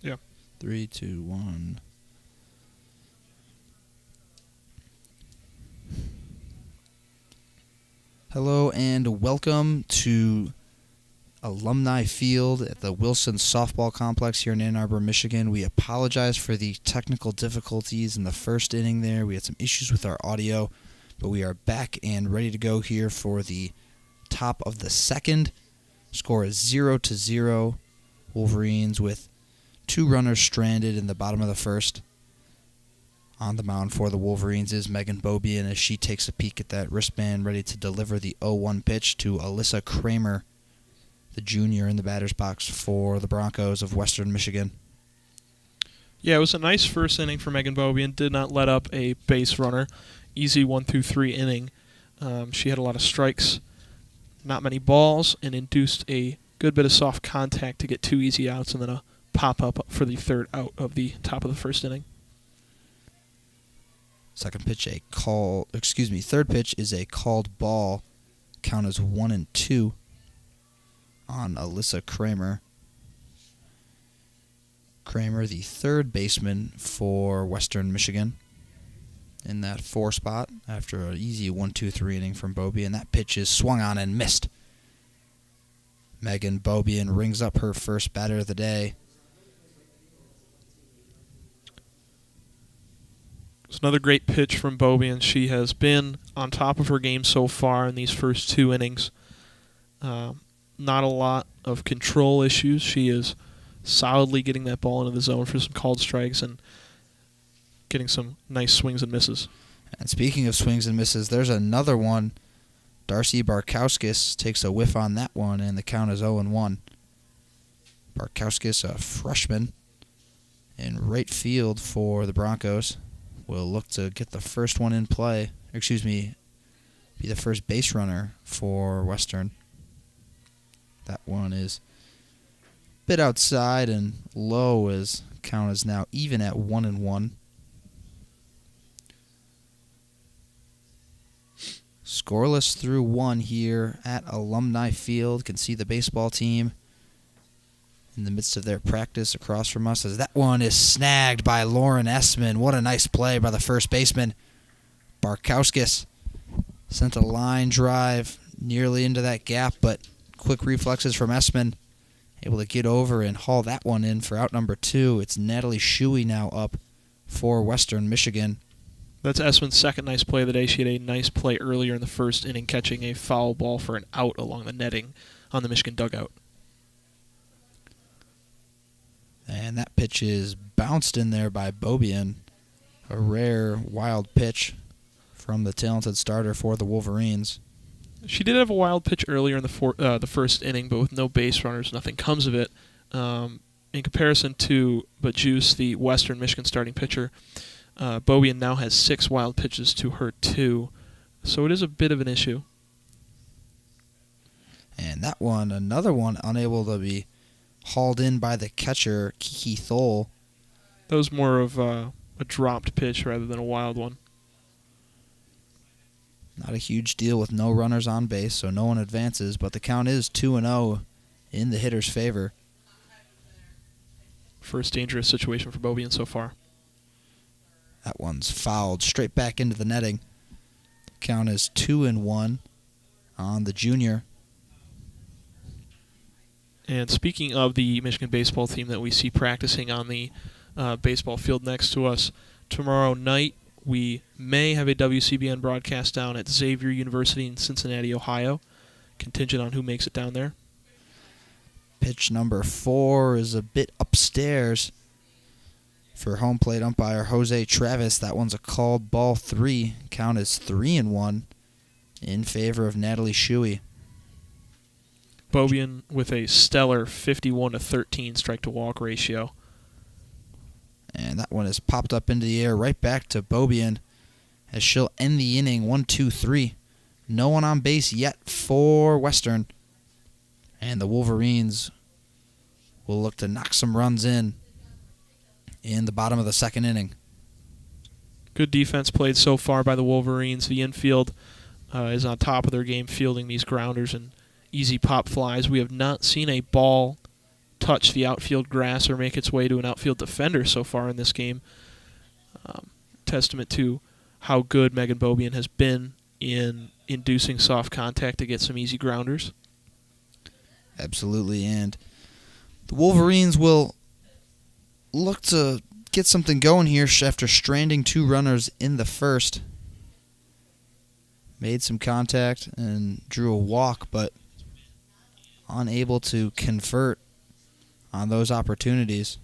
Yeah. 3, 2, 1. Hello and welcome to Alumni Field at the Wilson Softball Complex here in Ann Arbor, Michigan. We apologize for the technical difficulties in the first inning there. We had some issues with our audio, but we are back and ready to go here for the top of the second. Score is 0-0. Wolverines with 2 runners stranded in the bottom of the first. On the mound for the Wolverines is Megan Beaubien as she takes a peek at that wristband, ready to deliver the 0-1 pitch to Alyssa Kramer, the junior in the batter's box for the Broncos of Western Michigan. Yeah, it was a nice first inning for Megan Beaubien. Did not let up a base runner. Easy 1-3 inning. She had a lot of strikes, not many balls, and induced a good bit of soft contact to get 2 easy outs and then a pop-up for the third out of the top of the first inning. Third pitch is a called ball. Count is 1-2 on Alyssa Kramer. Kramer, the third baseman for Western Michigan, in that 4 spot after an easy 1-2-3 inning from Beaubien. That pitch is swung on and missed. Megan Beaubien rings up her first batter of the day. It's another great pitch from Beaubien. She has been on top of her game so far in these first 2 innings. Not a lot of control issues. She is solidly getting that ball into the zone for some called strikes and getting some nice swings and misses. And speaking of swings and misses, there's another one. Darcy Barkowskis takes a whiff on that one, and the count is 0-1. Barkowskis, a freshman in right field for the Broncos, will look to get the first one in play. Be the first base runner for Western. That one is a bit outside and low, as count is now even at 1-1. Scoreless through 1 here at Alumni Field. Can see the baseball team in the midst of their practice across from us, as that one is snagged by Lauren Esteman. What a nice play by the first baseman. Barkowskis sent a line drive nearly into that gap, but quick reflexes from Esteman, able to get over and haul that one in for out number 2. It's Natalie Shuey now up for Western Michigan. That's Esteman's second nice play of the day. She had a nice play earlier in the first inning, catching a foul ball for an out along the netting on the Michigan dugout. And that pitch is bounced in there by Beaubien. A rare, wild pitch from the talented starter for the Wolverines. She did have a wild pitch earlier in the first inning, but with no base runners, nothing comes of it. In comparison to Juice, the Western Michigan starting pitcher, Beaubien now has 6 wild pitches to her 2, so it is a bit of an issue. And that one, another one, unable to be hauled in by the catcher, Kiki Thole. That was more of a dropped pitch rather than a wild one. Not a huge deal with no runners on base, so no one advances, but the count is 2-0 in the hitter's favor. First dangerous situation for Beaubien so far. That one's fouled straight back into the netting. The count is 2-1 on the junior. And speaking of the Michigan baseball team that we see practicing on the baseball field next to us, tomorrow night we may have a WCBN broadcast down at Xavier University in Cincinnati, Ohio, contingent on who makes it down there. Pitch number 4 is a bit upstairs for home plate umpire Jose Travis. That one's a called ball 3. Count is 3-1 in favor of Natalie Shuey. Beaubien with a stellar 51-13 strike-to-walk ratio. And that one is popped up into the air right back to Beaubien as she'll end the inning 1-2-3. No one on base yet for Western. And the Wolverines will look to knock some runs in the bottom of the second inning. Good defense played so far by the Wolverines. The infield is on top of their game, fielding these grounders and easy pop flies. We have not seen a ball touch the outfield grass or make its way to an outfield defender so far in this game. Testament to how good Megan Beaubien has been in inducing soft contact to get some easy grounders. Absolutely, and the Wolverines will look to get something going here after stranding 2 runners in the first. Made some contact and drew a walk, but unable to convert on those opportunities.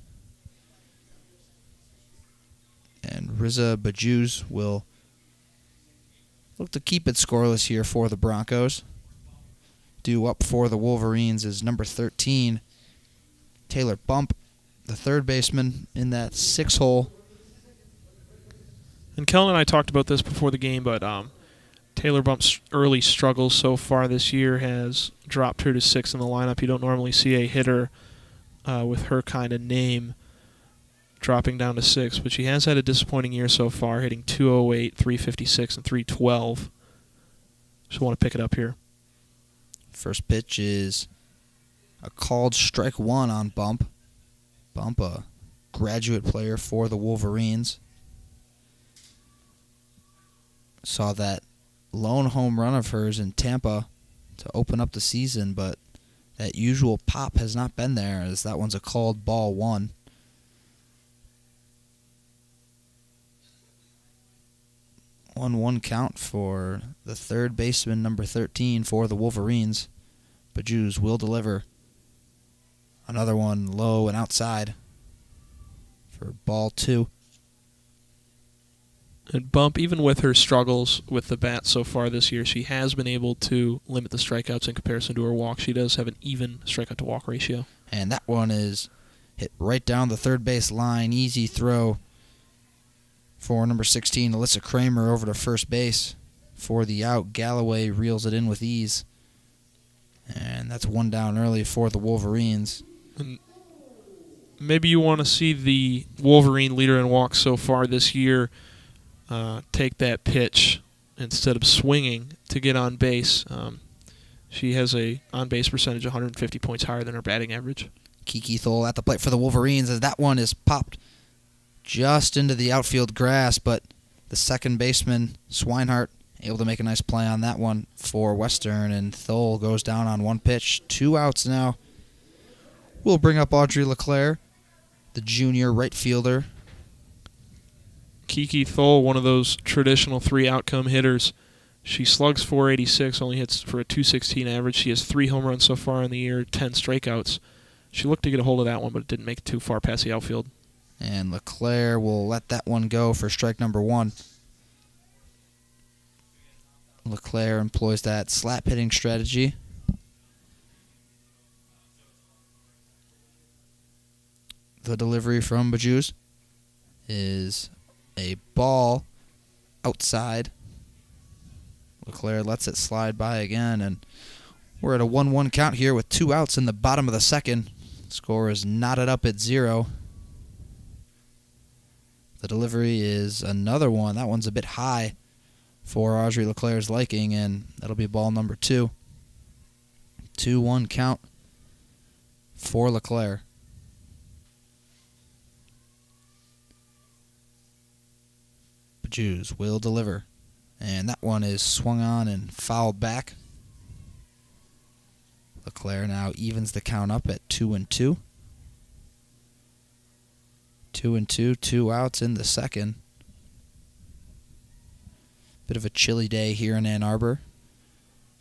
And Riza Bajuz will look to keep it scoreless here for the Broncos. Due up for the Wolverines is number 13, Taylor Bump, the third baseman in that 6-hole. And Kelin and I talked about this before the game, but Taylor Bump's early struggles so far this year has dropped her to 6 in the lineup. You don't normally see a hitter with her kind of name dropping down to 6, but she has had a disappointing year so far, hitting .208, .356, and .312. Just want to pick it up here. First pitch is a called strike 1 on Bump. Bump, a graduate player for the Wolverines. Saw that lone home run of hers in Tampa to open up the season, but that usual pop has not been there, as that one's a called ball 1. 1-1 count for the third baseman, number 13, for the Wolverines. Bajuz will deliver. Another one low and outside for ball 2. And Bump, even with her struggles with the bat so far this year, she has been able to limit the strikeouts in comparison to her walk. She does have an even strikeout-to-walk ratio. And that one is hit right down the third base line. Easy throw for number 16, Alyssa Kramer, over to first base for the out. Galloway reels it in with ease. And that's 1 down early for the Wolverines. And maybe you want to see the Wolverine leader in walks so far this year take that pitch instead of swinging to get on base. She has a on-base percentage 150 points higher than her batting average. Kiki Thole at the plate for the Wolverines, as that one is popped just into the outfield grass, but the second baseman, Swinehart, able to make a nice play on that one for Western, and Thole goes down on 1 pitch. 2 outs now. We'll bring up Audrey LeClaire, the junior right fielder. Kiki Thole, one of those traditional 3-outcome hitters. She slugs .486, only hits for a .216 average. She has 3 home runs so far in the year, 10 strikeouts. She looked to get a hold of that one, but it didn't make it too far past the outfield. And LeClaire will let that one go for strike number 1. LeClaire employs that slap hitting strategy. The delivery from Bajuz is a ball outside. LeClaire lets it slide by again, and we're at a 1-1 count here with 2 outs in the bottom of the second. Score is knotted up at 0. The delivery is another one. That one's a bit high for Audrey LeClaire's liking, and that'll be ball number 2. 2-1 count for LeClaire. Bajuz will deliver, and that one is swung on and fouled back. LeClaire now evens the count up at 2-2. 2-2, 2 outs in the second. Bit of a chilly day here in Ann Arbor.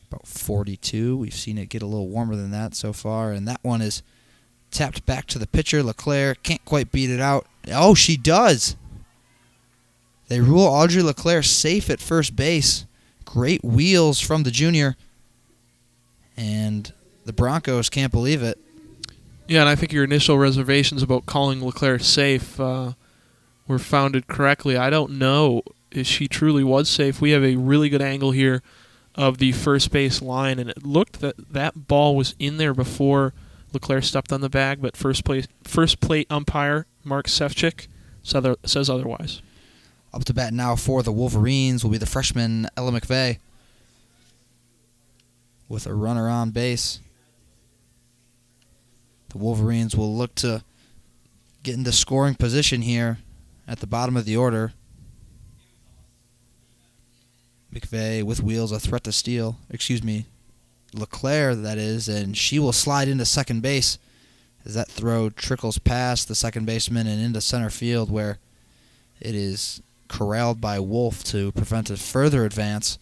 About 42. We've seen it get a little warmer than that so far, and that one is tapped back to the pitcher. LeClaire can't quite beat it out. Oh, she does! They rule Audrey LeClaire safe at first base. Great wheels from the junior. And the Broncos can't believe it. Yeah, and I think your initial reservations about calling LeClaire safe were founded correctly. I don't know if she truly was safe. We have a really good angle here of the first base line, and it looked that ball was in there before LeClaire stepped on the bag, but first plate umpire Mark Sefcik says otherwise. Up to bat now for the Wolverines will be the freshman Ella Mcveigh with a runner on base. The Wolverines will look to get into scoring position here at the bottom of the order. Mcveigh with wheels, a threat to steal. LeClaire, that is, and she will slide into second base as that throw trickles past the second baseman and into center field, where it is corralled by Wolf to prevent a further advance.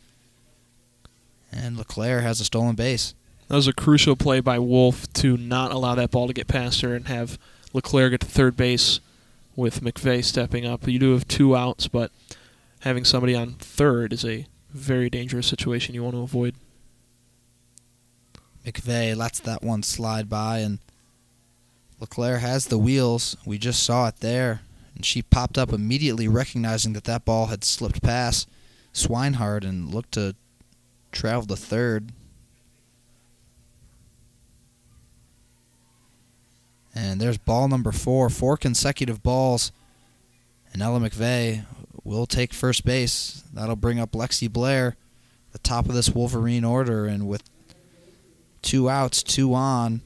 And LeClaire has a stolen base. That was a crucial play by Wolf to not allow that ball to get past her and have LeClaire get to third base with Mcveigh stepping up. You do have 2 outs, but having somebody on third is a very dangerous situation you want to avoid. Mcveigh lets that one slide by, and LeClaire has the wheels. We just saw it there, and she popped up immediately, recognizing that that ball had slipped past Swinehart and looked to travel to third. And there's ball number 4, 4 consecutive balls, and Ella Mcveigh will take first base. That'll bring up Lexi Blair, the top of this Wolverine order, and with 2 outs, 2 on,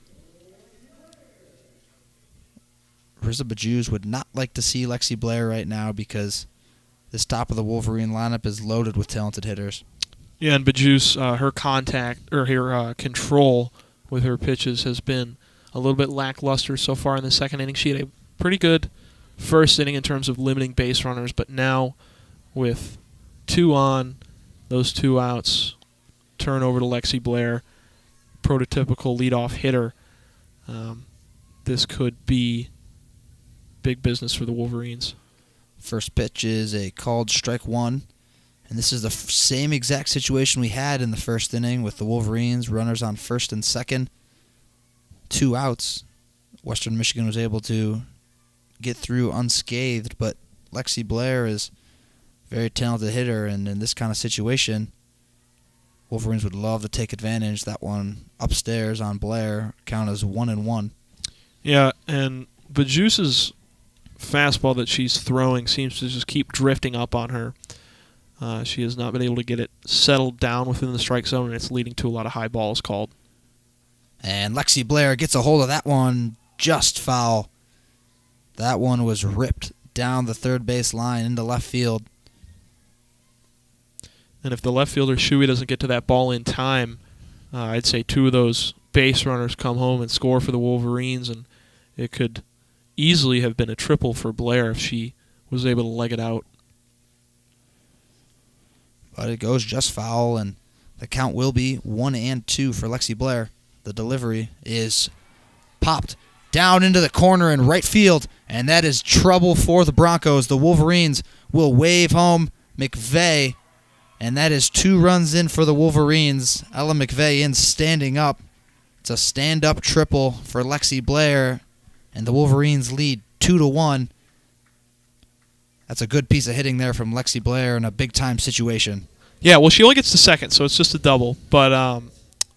Rizza Bajuz would not like to see Lexi Blair right now because this top of the Wolverine lineup is loaded with talented hitters. Yeah, and Bajuz, her contact or her control with her pitches has been a little bit lackluster so far in the second inning. She had a pretty good first inning in terms of limiting base runners, but now with 2 on, those 2 outs, turn over to Lexi Blair, prototypical leadoff hitter. This could be big business for the Wolverines. First pitch is a called strike 1, and this is the same exact situation we had in the first inning with the Wolverines, runners on first and second, 2 outs. Western Michigan was able to get through unscathed, but Lexi Blair is a very talented hitter, and in this kind of situation, Wolverines would love to take advantage. That one upstairs on Blair, count as 1-1. Yeah, and Bajuz's fastball that she's throwing seems to just keep drifting up on her. She has not been able to get it settled down within the strike zone, and it's leading to a lot of high balls called. And Lexi Blair gets a hold of that one, just foul. That one was ripped down the third base line into left field. And if the left fielder Shuey doesn't get to that ball in time, I'd say 2 of those base runners come home and score for the Wolverines, and it could easily have been a triple for Blair if she was able to leg it out. But it goes just foul, and the count will be 1-2 for Lexi Blair. The delivery is popped down into the corner in right field, and that is trouble for the Broncos. The Wolverines will wave home Mcveigh, and that is 2 runs in for the Wolverines. Ella Mcveigh in standing up. It's a stand-up triple for Lexi Blair, and the Wolverines lead 2-1. That's a good piece of hitting there from Lexi Blair in a big-time situation. Yeah, well, she only gets to second, so it's just a double. But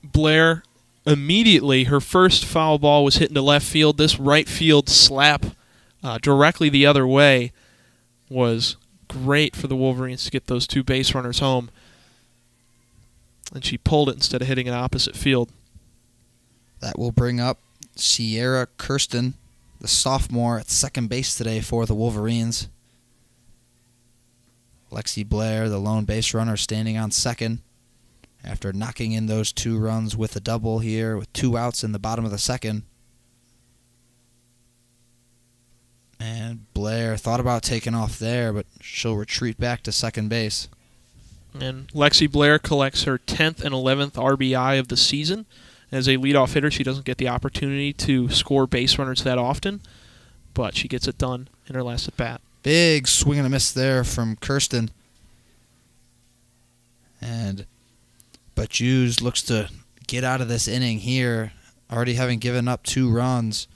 Blair, immediately, her first foul ball was hit into left field. This right field slap directly the other way was great for the Wolverines to get those 2 base runners home. And she pulled it instead of hitting it opposite field. That will bring up Sierra Kirsten, the sophomore at second base today for the Wolverines. Lexi Blair, the lone base runner, standing on second after knocking in those 2 runs with a double here with 2 outs in the bottom of the second. And Blair thought about taking off there, but she'll retreat back to second base. And Lexi Blair collects her 10th and 11th RBI of the season. As a leadoff hitter, she doesn't get the opportunity to score base runners that often, but she gets it done in her last at-bat. Big swing and a miss there from Kirsten. But Bajuz looks to get out of this inning here, already having given up 2 runs.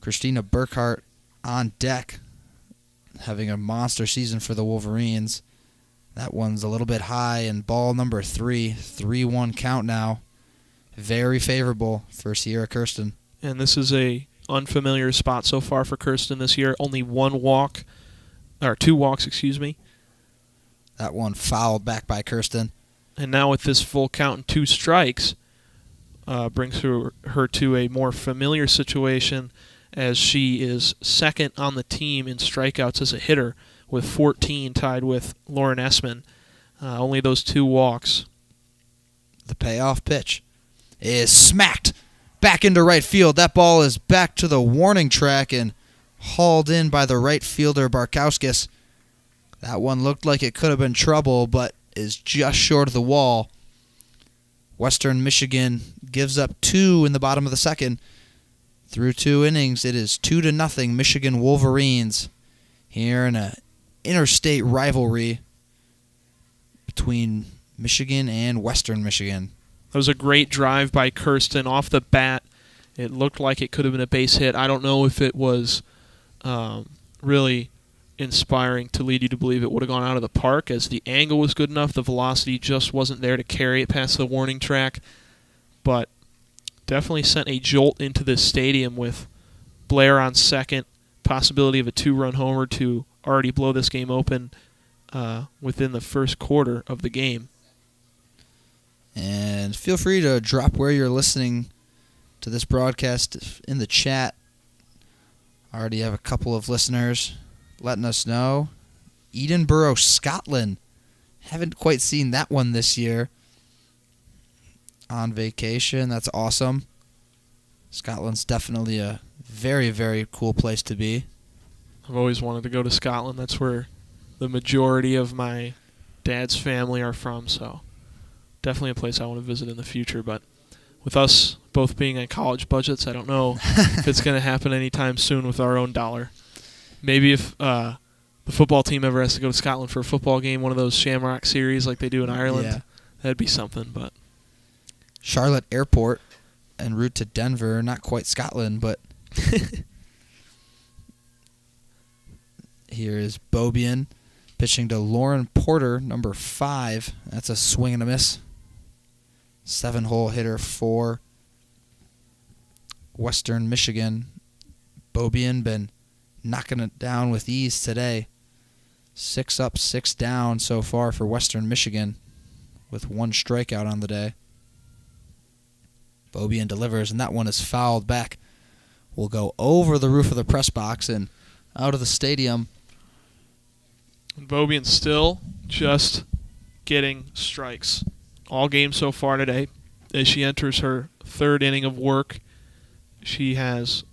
Christina Burkhardt on deck, having a monster season for the Wolverines. That one's a little bit high, and ball number 3, 3-1 count now. Very favorable for Sierra Kirsten. And this is a unfamiliar spot so far for Kirsten this year. Only 2 walks, That one fouled back by Kirsten. And now with this full count and 2 strikes, brings her to a more familiar situation as she is second on the team in strikeouts as a hitter with 14, tied with Lauren Esteman. Only those 2 walks. The payoff pitch is smacked back into right field. That ball is back to the warning track and hauled in by the right fielder Barkowskis. That one looked like it could have been trouble, but is just short of the wall. Western Michigan gives up 2 in the bottom of the second. Through 2 innings, it is 2-0 Michigan Wolverines here in an interstate rivalry between Michigan and Western Michigan. That was a great drive by Kirsten off the bat. It looked like it could have been a base hit. I don't know if it was really inspiring to lead you to believe it would have gone out of the park, as the angle was good enough. The velocity just wasn't there to carry it past the warning track. But definitely sent a jolt into this stadium with Blair on second, possibility of a 2-run homer to already blow this game open within the first quarter of the game. And feel free to drop where you're listening to this broadcast in the chat. I already have a couple of listeners letting us know. Edinburgh, Scotland. Haven't quite seen that one this year. On vacation. That's awesome. Scotland's definitely a very, very cool place to be. I've always wanted to go to Scotland. That's where the majority of my dad's family are from, so definitely a place I want to visit in the future. But with us both being on college budgets, I don't know if it's going to happen anytime soon with our own dollar. Maybe if the football team ever has to go to Scotland for a football game, one of those Shamrock series like they do in Ireland, that'd be something. But Charlotte Airport en route to Denver, not quite Scotland, but here is Beaubien pitching to Lauren Porter, number 5. That's a swing and a miss. 7-hole hitter for Western Michigan. Beaubien been knocking it down with ease today. 6 up, 6 down so far for Western Michigan with 1 strikeout on the day. Beaubien delivers, and that one is fouled back. Will go over the roof of the press box and out of the stadium. Beaubien still just getting strikes all game so far today. As she enters her 3rd inning of work, she has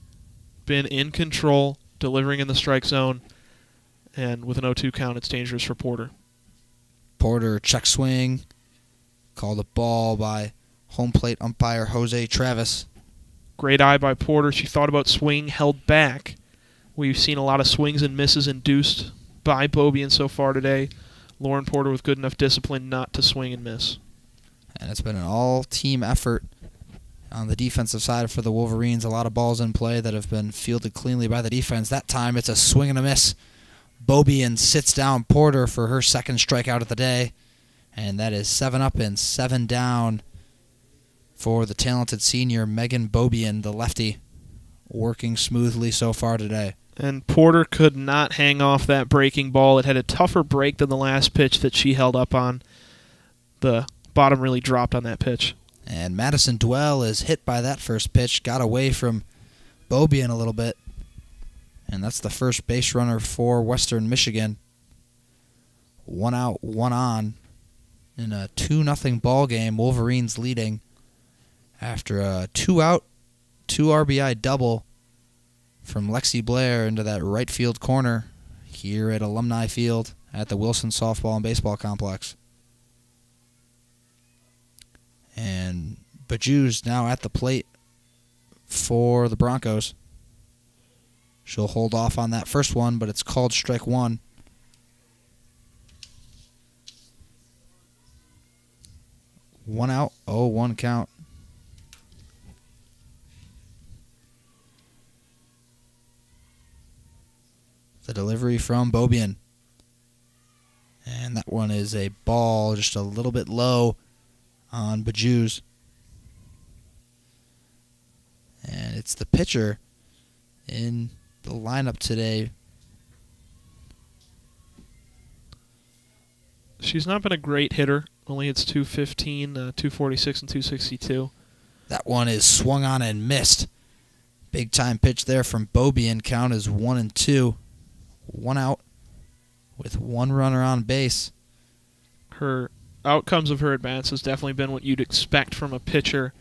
been in control, delivering in the strike zone, and with an 0-2 count, it's dangerous for Porter. Porter check swing, called a ball by home plate umpire Jose Travis. Great eye by Porter. She thought about swing, held back. We've seen a lot of swings and misses induced by Beaubien so far today. Lauren Porter with good enough discipline not to swing and miss. And it's been an all-team effort on the defensive side for the Wolverines. A lot of balls in play that have been fielded cleanly by the defense. That time it's a swing and a miss. Beaubien sits down Porter for her 2nd strikeout of the day. And that is 7 up and 7 down for the talented senior Megan Beaubien, the lefty, working smoothly so far today. And Porter could not hang off that breaking ball. It had a tougher break than the last pitch that she held up on. The bottom really dropped on that pitch. And Madison Dwell is hit by that first pitch, got away from Beaubien a little bit. And that's the first base runner for Western Michigan. 1 out, 1 on in a 2-0 ball game. Wolverines leading after a 2-out, 2 RBI double from Lexi Blair into that right field corner here at Alumni Field at the Wilson Softball and Baseball Complex. And Bajou's now at the plate for the Broncos. She'll hold off on that first one, but it's called strike 1. One out, 0-1 count. The delivery from Beaubien. And that one is a ball just a little bit low on Bajou's. And it's the pitcher in the lineup today. She's not been a great hitter. Only hits 215, 246, and 262. That one is swung on and missed. Big time pitch there from Beaubien. Count is 1-2. 1 out with 1 runner on base. Her outcomes of her at-bats has definitely been what you'd expect from a pitcher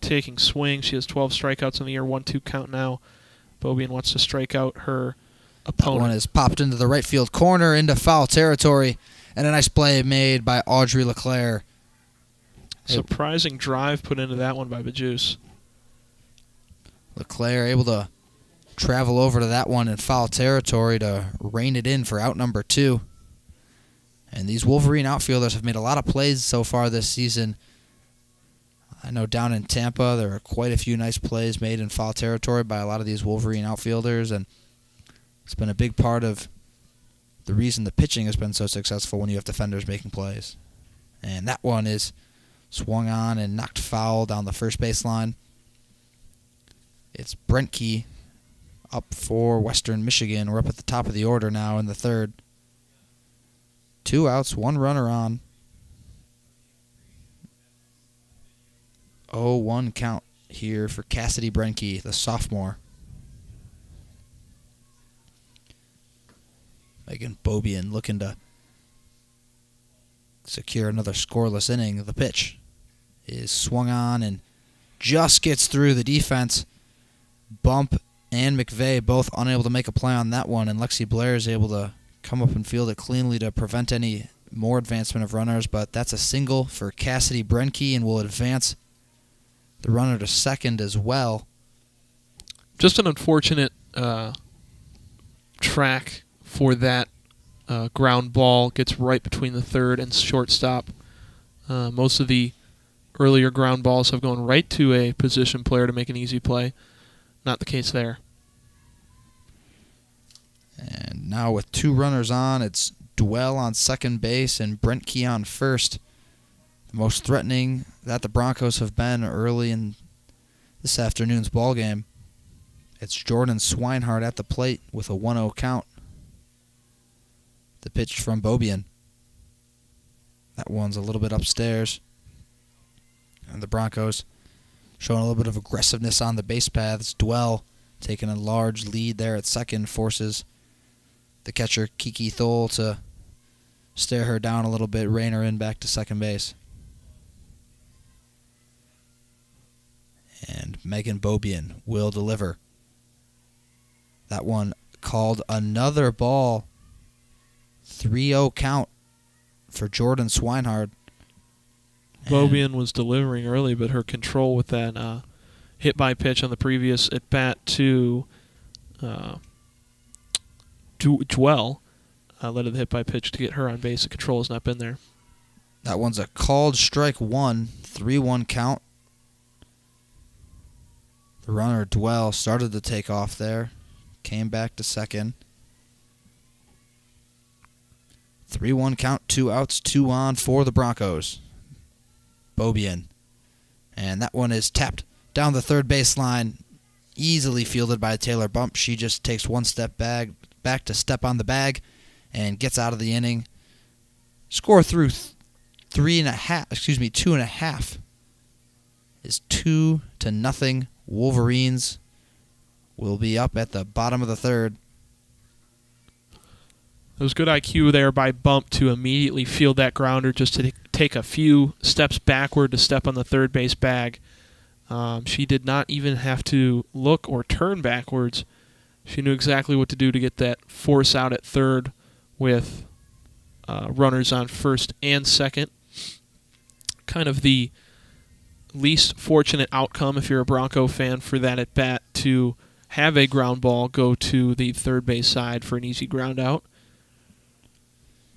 taking swings. She has 12 strikeouts in the year, 1-2 count now. Beaubien wants to strike out her opponent. That one is popped into the right field corner into foul territory, and a nice play made by Audrey LeClaire. Surprising drive put into that one by Bajus. LeClaire able to travel over to that one in foul territory to rein it in for out number 2. And these Wolverine outfielders have made a lot of plays so far this season. I know down in Tampa there are quite a few nice plays made in foul territory by a lot of these Wolverine outfielders, and it's been a big part of the reason the pitching has been so successful when you have defenders making plays. And that one is swung on and knocked foul down the first baseline. It's Brentke up for Western Michigan. We're up at the top of the order now in the third. 2 outs, 1 runner on. 0-1 count here for Cassidy Brentke, the sophomore. Megan Beaubien looking to secure another scoreless inning. The pitch is swung on and just gets through the defense. Bump and Mcveigh both unable to make a play on that one, and Lexi Blair is able to come up and field it cleanly to prevent any more advancement of runners, but that's a single for Cassidy Brentke and will advance the runner to second as well. Just an unfortunate track for that ground ball. Gets right between the third and shortstop. Most of the earlier ground balls have gone right to a position player to make an easy play. Not the case there. And now with 2 runners on, it's Dwell on second base and Brentke on first. The most threatening that the Broncos have been early in this afternoon's ballgame. It's Jordan Swinehart at the plate with a 1-0 count. The pitch from Beaubien. That one's a little bit upstairs. And the Broncos showing a little bit of aggressiveness on the base paths. Dwell taking a large lead there at second, forces the catcher Kiki Thole to stare her down a little bit, rein her in back to second base. And Megan Beaubien will deliver. That one called another ball. 3-0 count for Jordan Swinehart. Beaubien was delivering early, but her control with that hit by pitch on the previous at bat to Dwell led to the hit by pitch to get her on base. The control has not been there. That one's a called strike 1, 3-1 count. The runner Dwell started to take off there, came back to second. 3-1 count, 2 outs, 2 on for the Broncos. Beaubien. And that one is tapped down the third baseline, easily fielded by Taylor Bump. She just takes 1 step back to step on the bag and gets out of the inning. Score through 2.5 is 2-0. Wolverines will be up at the bottom of the third. It was good IQ there by Bump to immediately field that grounder, just to take a few steps backward to step on the third base bag. She did not even have to look or turn backwards. She knew exactly what to do to get that force out at third with runners on first and second. Kind of the least fortunate outcome if you're a Bronco fan for that at bat, to have a ground ball go to the third base side for an easy ground out.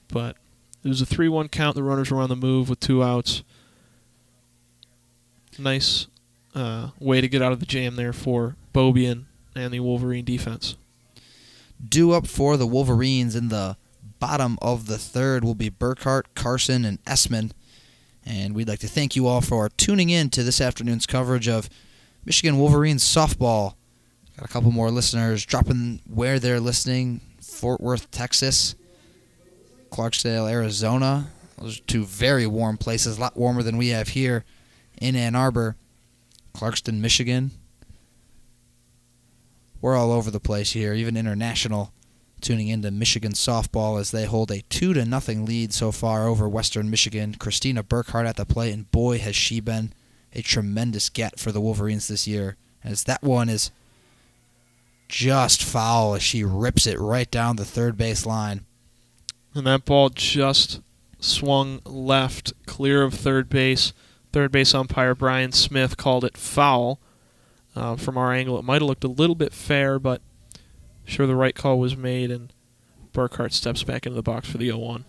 But it was a 3-1 count. The runners were on the move with 2 outs. Nice way to get out of the jam there for Beaubien and the Wolverine defense. Due up for the Wolverines in the bottom of the third will be Burkhardt, Carson, and Esteman. And we'd like to thank you all for tuning in to this afternoon's coverage of Michigan Wolverines softball. Got a couple more listeners dropping where they're listening. Fort Worth, Texas. Clarksdale, Arizona. Those are 2 very warm places, a lot warmer than we have here in Ann Arbor, Clarkston, Michigan. We're all over the place here, even international, tuning into Michigan softball as they hold a 2-0 lead so far over Western Michigan. Christina Burkhardt at the plate, and boy has she been a tremendous get for the Wolverines this year, as that one is just foul as she rips it right down the third base line. And that ball just swung left, clear of third base. Third base umpire Brian Smith called it foul. From our angle, it might have looked a little bit fair, but sure the right call was made, and Burkhardt steps back into the box for the 0-1.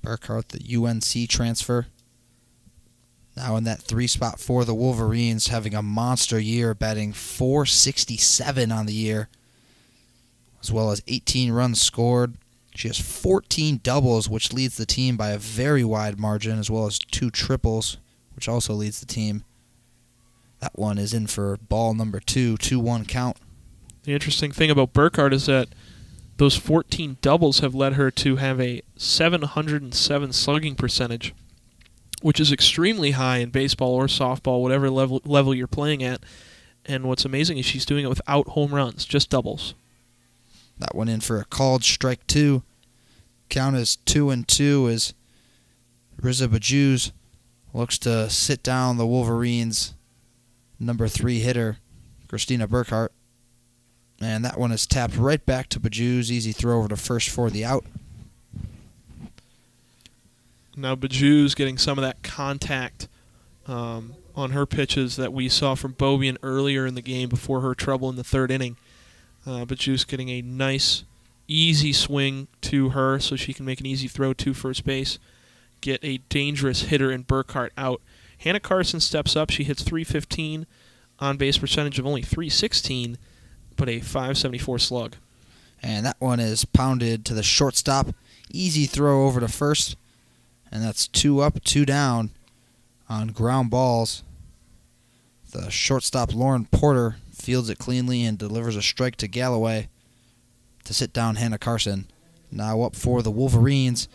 Burkhardt, the UNC transfer, now in that 3 spot for the Wolverines, having a monster year, batting .467 on the year, as well as 18 runs scored. She has 14 doubles, which leads the team by a very wide margin, as well as 2 triples, which also leads the team. That one is in for ball number 2, 2-1 count. The interesting thing about Burkhardt is that those 14 doubles have led her to have a 707 slugging percentage, which is extremely high in baseball or softball, whatever level you're playing at. And what's amazing is she's doing it without home runs, just doubles. That one in for a called strike 2. Count is 2-2 as Rizza Bajuz looks to sit down the Wolverines' number 3 hitter, Christina Burkhardt. And that one is tapped right back to Bajuz. Easy throw over to first for the out. Now Bajuz getting some of that contact on her pitches that we saw from Beaubien earlier in the game before her trouble in the third inning. Bajuz getting a nice, easy swing to her so she can make an easy throw to first base. Get a dangerous hitter in Burkhardt out. Hannah Carson steps up. She hits .315, on-base percentage of only .316, but a .574 slug. And that one is pounded to the shortstop. Easy throw over to first. And that's 2 up, 2 down on ground balls. The shortstop, Lauren Porter, fields it cleanly and delivers a strike to Galloway to sit down Hannah Carson. Now up for the Wolverines,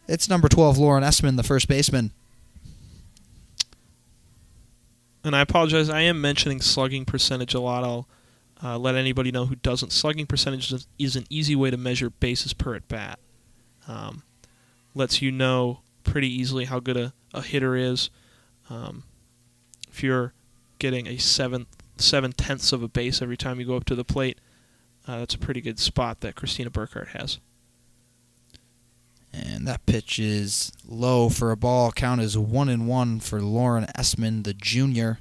it's number 12, Lauren Esteman, the first baseman. And I apologize, I am mentioning slugging percentage a lot. I'll let anybody know who doesn't. Slugging percentage is an easy way to measure bases per at bat. Lets you know pretty easily how good a hitter is. If you're getting a 7/10 of a base every time you go up to the plate, that's a pretty good spot that Christina Burkhardt has. And that pitch is low for a ball. Count is 1-1 for Lauren Esteman, the junior,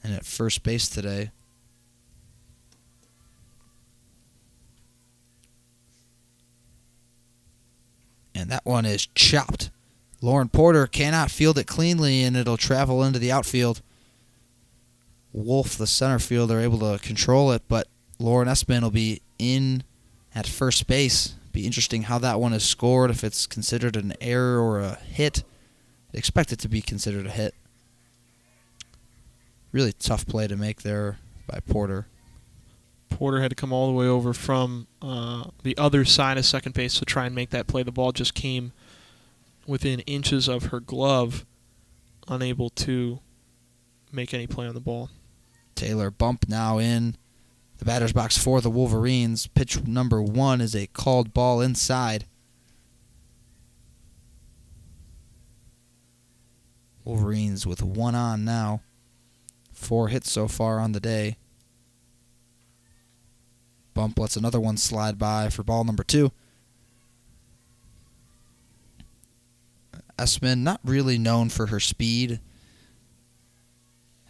and at first base today. And that one is chopped. Lauren Porter cannot field it cleanly, and it'll travel into the outfield. Wolf, the center fielder, able to control it, but Lauren Esteman will be in at first base. Be interesting how that one is scored, if it's considered an error or a hit. I'd expect it to be considered a hit. Really tough play to make there by Porter. Porter had to come all the way over from the other side of second base to try and make that play. The ball just came within inches of her glove, unable to make any play on the ball. Taylor Bump now in the batter's box for the Wolverines. Pitch number 1 is a called ball inside. Wolverines with 1 on now. 4 hits so far on the day. Bump lets another one slide by for ball number 2. Esteman, not really known for her speed.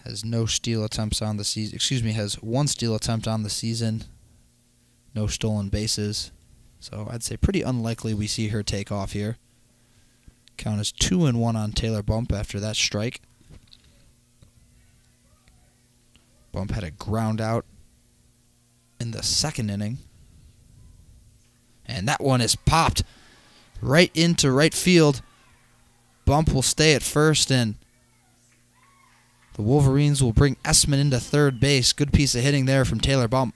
Has no steal attempts on the season. Has 1 steal attempt on the season. No stolen bases. So I'd say pretty unlikely we see her take off here. Count is 2-1 on Taylor Bump after that strike. Bump had a ground out in the second inning. And that one is popped right into right field. Bump will stay at first, and the Wolverines will bring Esteman into third base. Good piece of hitting there from Taylor Bump.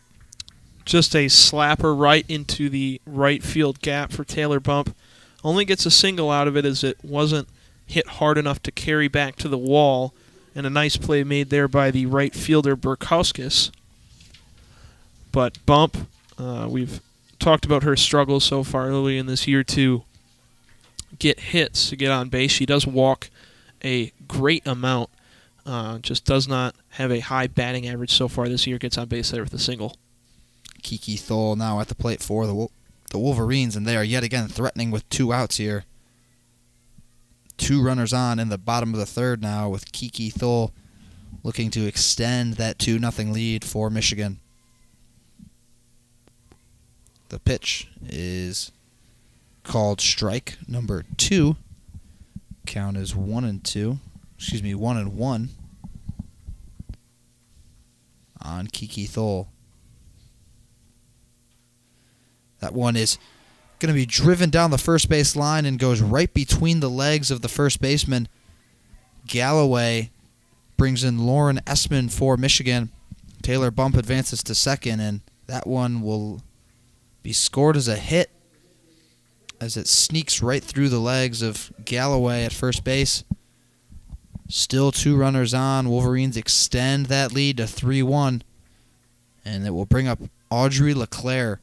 Just a slapper right into the right field gap for Taylor Bump. Only gets a single out of it as it wasn't hit hard enough to carry back to the wall, and a nice play made there by the right fielder Burkowskis. But Bump, we've talked about her struggles so far early in this year to get hits, to get on base. She does walk a great amount, just does not have a high batting average so far this year. Gets on base there with a single. Kiki Thole now at the plate for the Wolverines, and they are yet again threatening with 2 outs here. 2 runners on in the bottom of the third now, with Kiki Thole looking to extend that 2-0 lead for Michigan. The pitch is called strike number 2. Count is 1-2. 1-1 on Kiki Thole. That one is going to be driven down the first base line and goes right between the legs of the first baseman. Galloway brings in Lauren Esteman for Michigan. Taylor Bump advances to second, and that one will be scored as a hit as it sneaks right through the legs of Galloway at first base. Still 2 runners on. Wolverines extend that lead to 3-1, and it will bring up Audrey LeClaire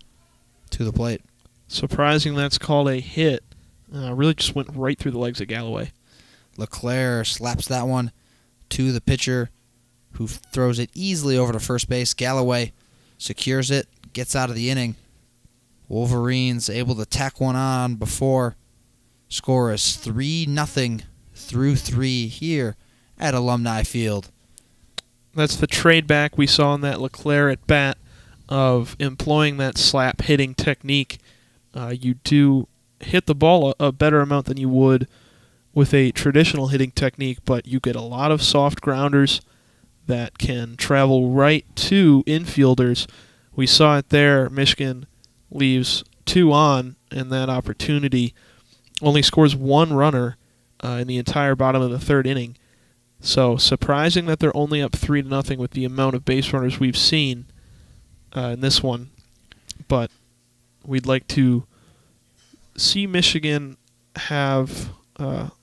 to the plate. Surprising that's called a hit. Really just went right through the legs of Galloway. LeClaire slaps that one to the pitcher, who throws it easily over to first base. Galloway secures it, gets out of the inning. Wolverines able to tack one on before. Score is 3-0 through 3 here at Alumni Field. That's the trade back we saw in that LeClaire at bat of employing that slap hitting technique. You do hit the ball a better amount than you would with a traditional hitting technique, but you get a lot of soft grounders that can travel right to infielders. We saw it there. Michigan leaves 2 on, and that opportunity only scores 1 runner in the entire bottom of the third inning. So surprising that they're only up 3-0 with the amount of base runners we've seen in this one. But we'd like to see Michigan have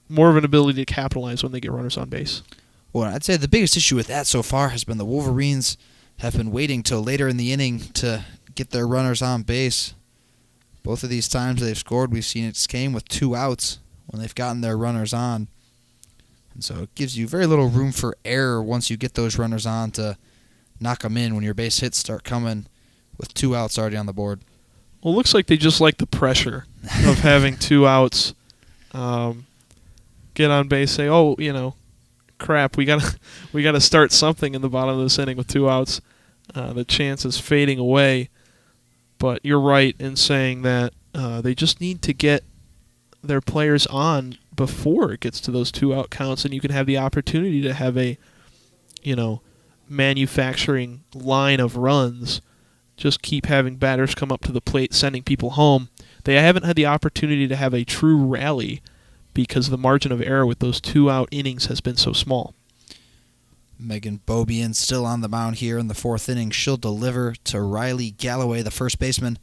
more of an ability to capitalize when they get runners on base. Well, I'd say the biggest issue with that so far has been the Wolverines have been waiting till later in the inning to get their runners on base. Both of these times they've scored, we've seen it came with 2 outs when they've gotten their runners on. And so it gives you very little room for error once you get those runners on to knock them in when your base hits start coming with 2 outs already on the board. Well, it looks like they just like the pressure of having 2 outs. Get on base, say, oh, crap, we gotta start something in the bottom of this inning with 2 outs. The chance is fading away. But you're right in saying that they just need to get their players on before it gets to those 2-out counts, and you can have the opportunity to have a, manufacturing line of runs. Just keep having batters come up to the plate, sending people home. They haven't had the opportunity to have a true rally because the margin of error with those 2-out innings has been so small. Megan Beaubien still on the mound here in the 4th inning. She'll deliver to Riley Galloway, the first baseman.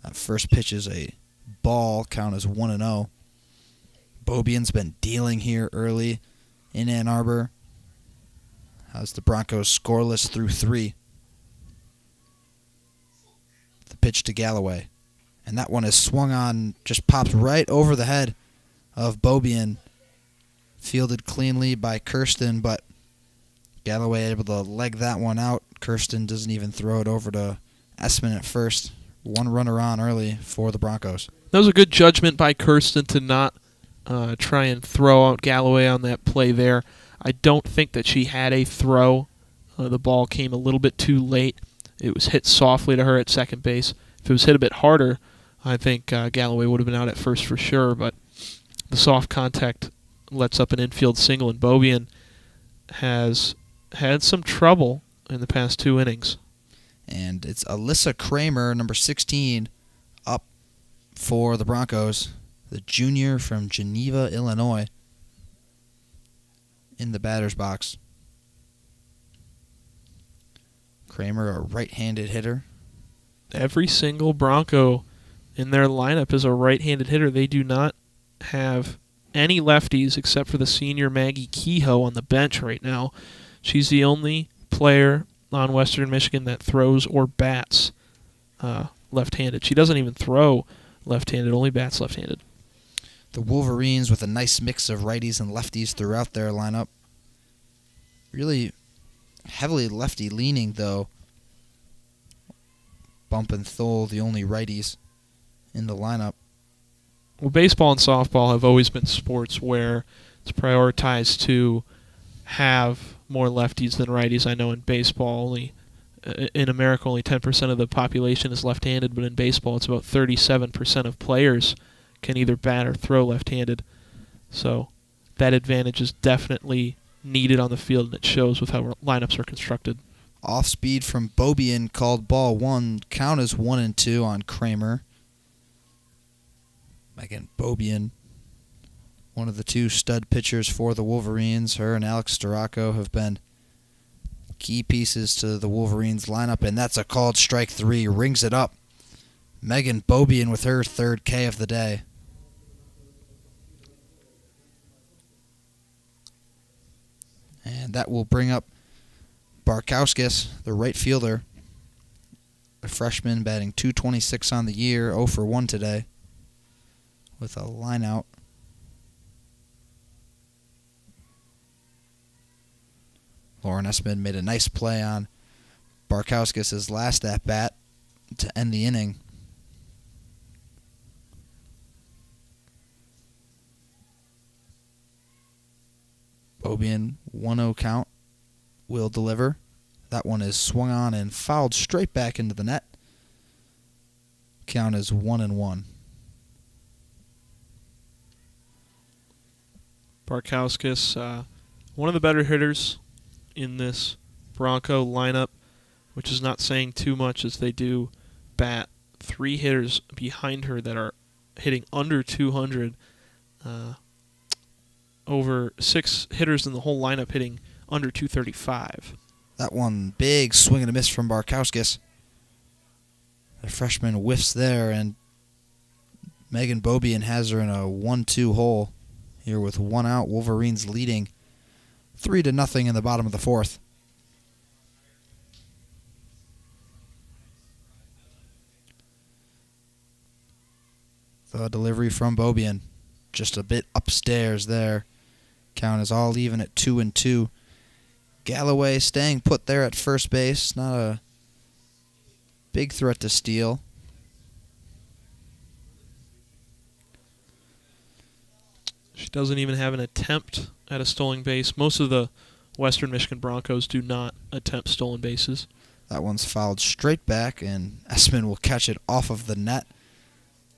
That first pitch is a ball. Count is 1-0. Beaubien's been dealing here early in Ann Arbor. Has the Broncos scoreless through 3. The pitch to Galloway. And that one is swung on, just pops right over the head of Beaubien. Fielded cleanly by Kirsten, but Galloway able to leg that one out. Kirsten doesn't even throw it over to Esteman at first. 1 runner on early for the Broncos. That was a good judgment by Kirsten to not try and throw out Galloway on that play there. I don't think that she had a throw. The ball came a little bit too late. It was hit softly to her at second base. If it was hit a bit harder, I think Galloway would have been out at first for sure, but the soft contact lets up an infield single, and Beaubien has had some trouble in the past 2 innings. And it's Alyssa Kramer, number 16, up for the Broncos, the junior from Geneva, Illinois, in the batter's box. Kramer, a right-handed hitter. Every single Bronco in their lineup is a right-handed hitter. They do not have any lefties except for the senior Maggie Kehoe on the bench right now. She's the only player on Western Michigan that throws or bats left-handed. She doesn't even throw left-handed, only bats left-handed. The Wolverines with a nice mix of righties and lefties throughout their lineup. Really heavily lefty-leaning, though. Bump and Thole, the only righties in the lineup. Well, baseball and softball have always been sports where it's prioritized to have more lefties than righties. I know in baseball, in America, only 10% of the population is left-handed, but in baseball, it's about 37% of players can either bat or throw left-handed. So that advantage is definitely needed on the field, and it shows with how lineups are constructed. Off speed from Beaubien called ball one. Count is 1-2 on Kramer. Again, Beaubien, one of the two stud pitchers for the Wolverines. Her and Alex Storako have been key pieces to the Wolverines lineup, and that's a called strike three. Rings it up. Megan Beaubien with her third K of the day. And that will bring up Barkowskis, the right fielder, a freshman batting .226 on the year, 0 for 1 today, with a line out. Lauren Esteman made a nice play on Barkowskis' last at-bat to end the inning. Beaubien, 1-0 count, will deliver. That one is swung on and fouled straight back into the net. Count is 1-1. Barkowskis, one of the better hitters in this Bronco lineup, which is not saying too much as they do bat 3 hitters behind her that are hitting under 200. Over 6 hitters in the whole lineup hitting under 235. That one, big swing and a miss from Barkowskis. The freshman whiffs there, and Megan Beaubien has her in a 1-2 hole here with 1 out. Wolverines leading 3-0 in the bottom of the 4th. The delivery from Beaubien, just a bit upstairs there. Count is all even at 2-2. Galloway staying put there at first base. Not a big threat to steal. She doesn't even have an attempt at a stolen base. Most of the Western Michigan Broncos do not attempt stolen bases. That one's fouled straight back, and Esteman will catch it off of the net.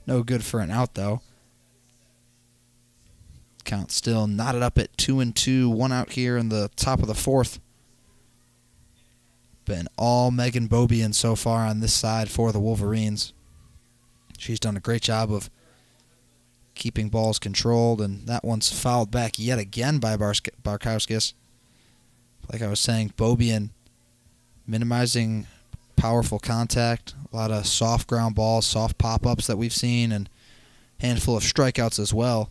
No good for an out, though. Count still knotted up at 2-2. 1 out here in the top of the 4th. Been all Megan Beaubien so far on this side for the Wolverines. She's done a great job of keeping balls controlled, and that one's fouled back yet again by Barkowskis. Like I was saying, Beaubien minimizing powerful contact, a lot of soft ground balls, soft pop-ups that we've seen, and a handful of strikeouts as well.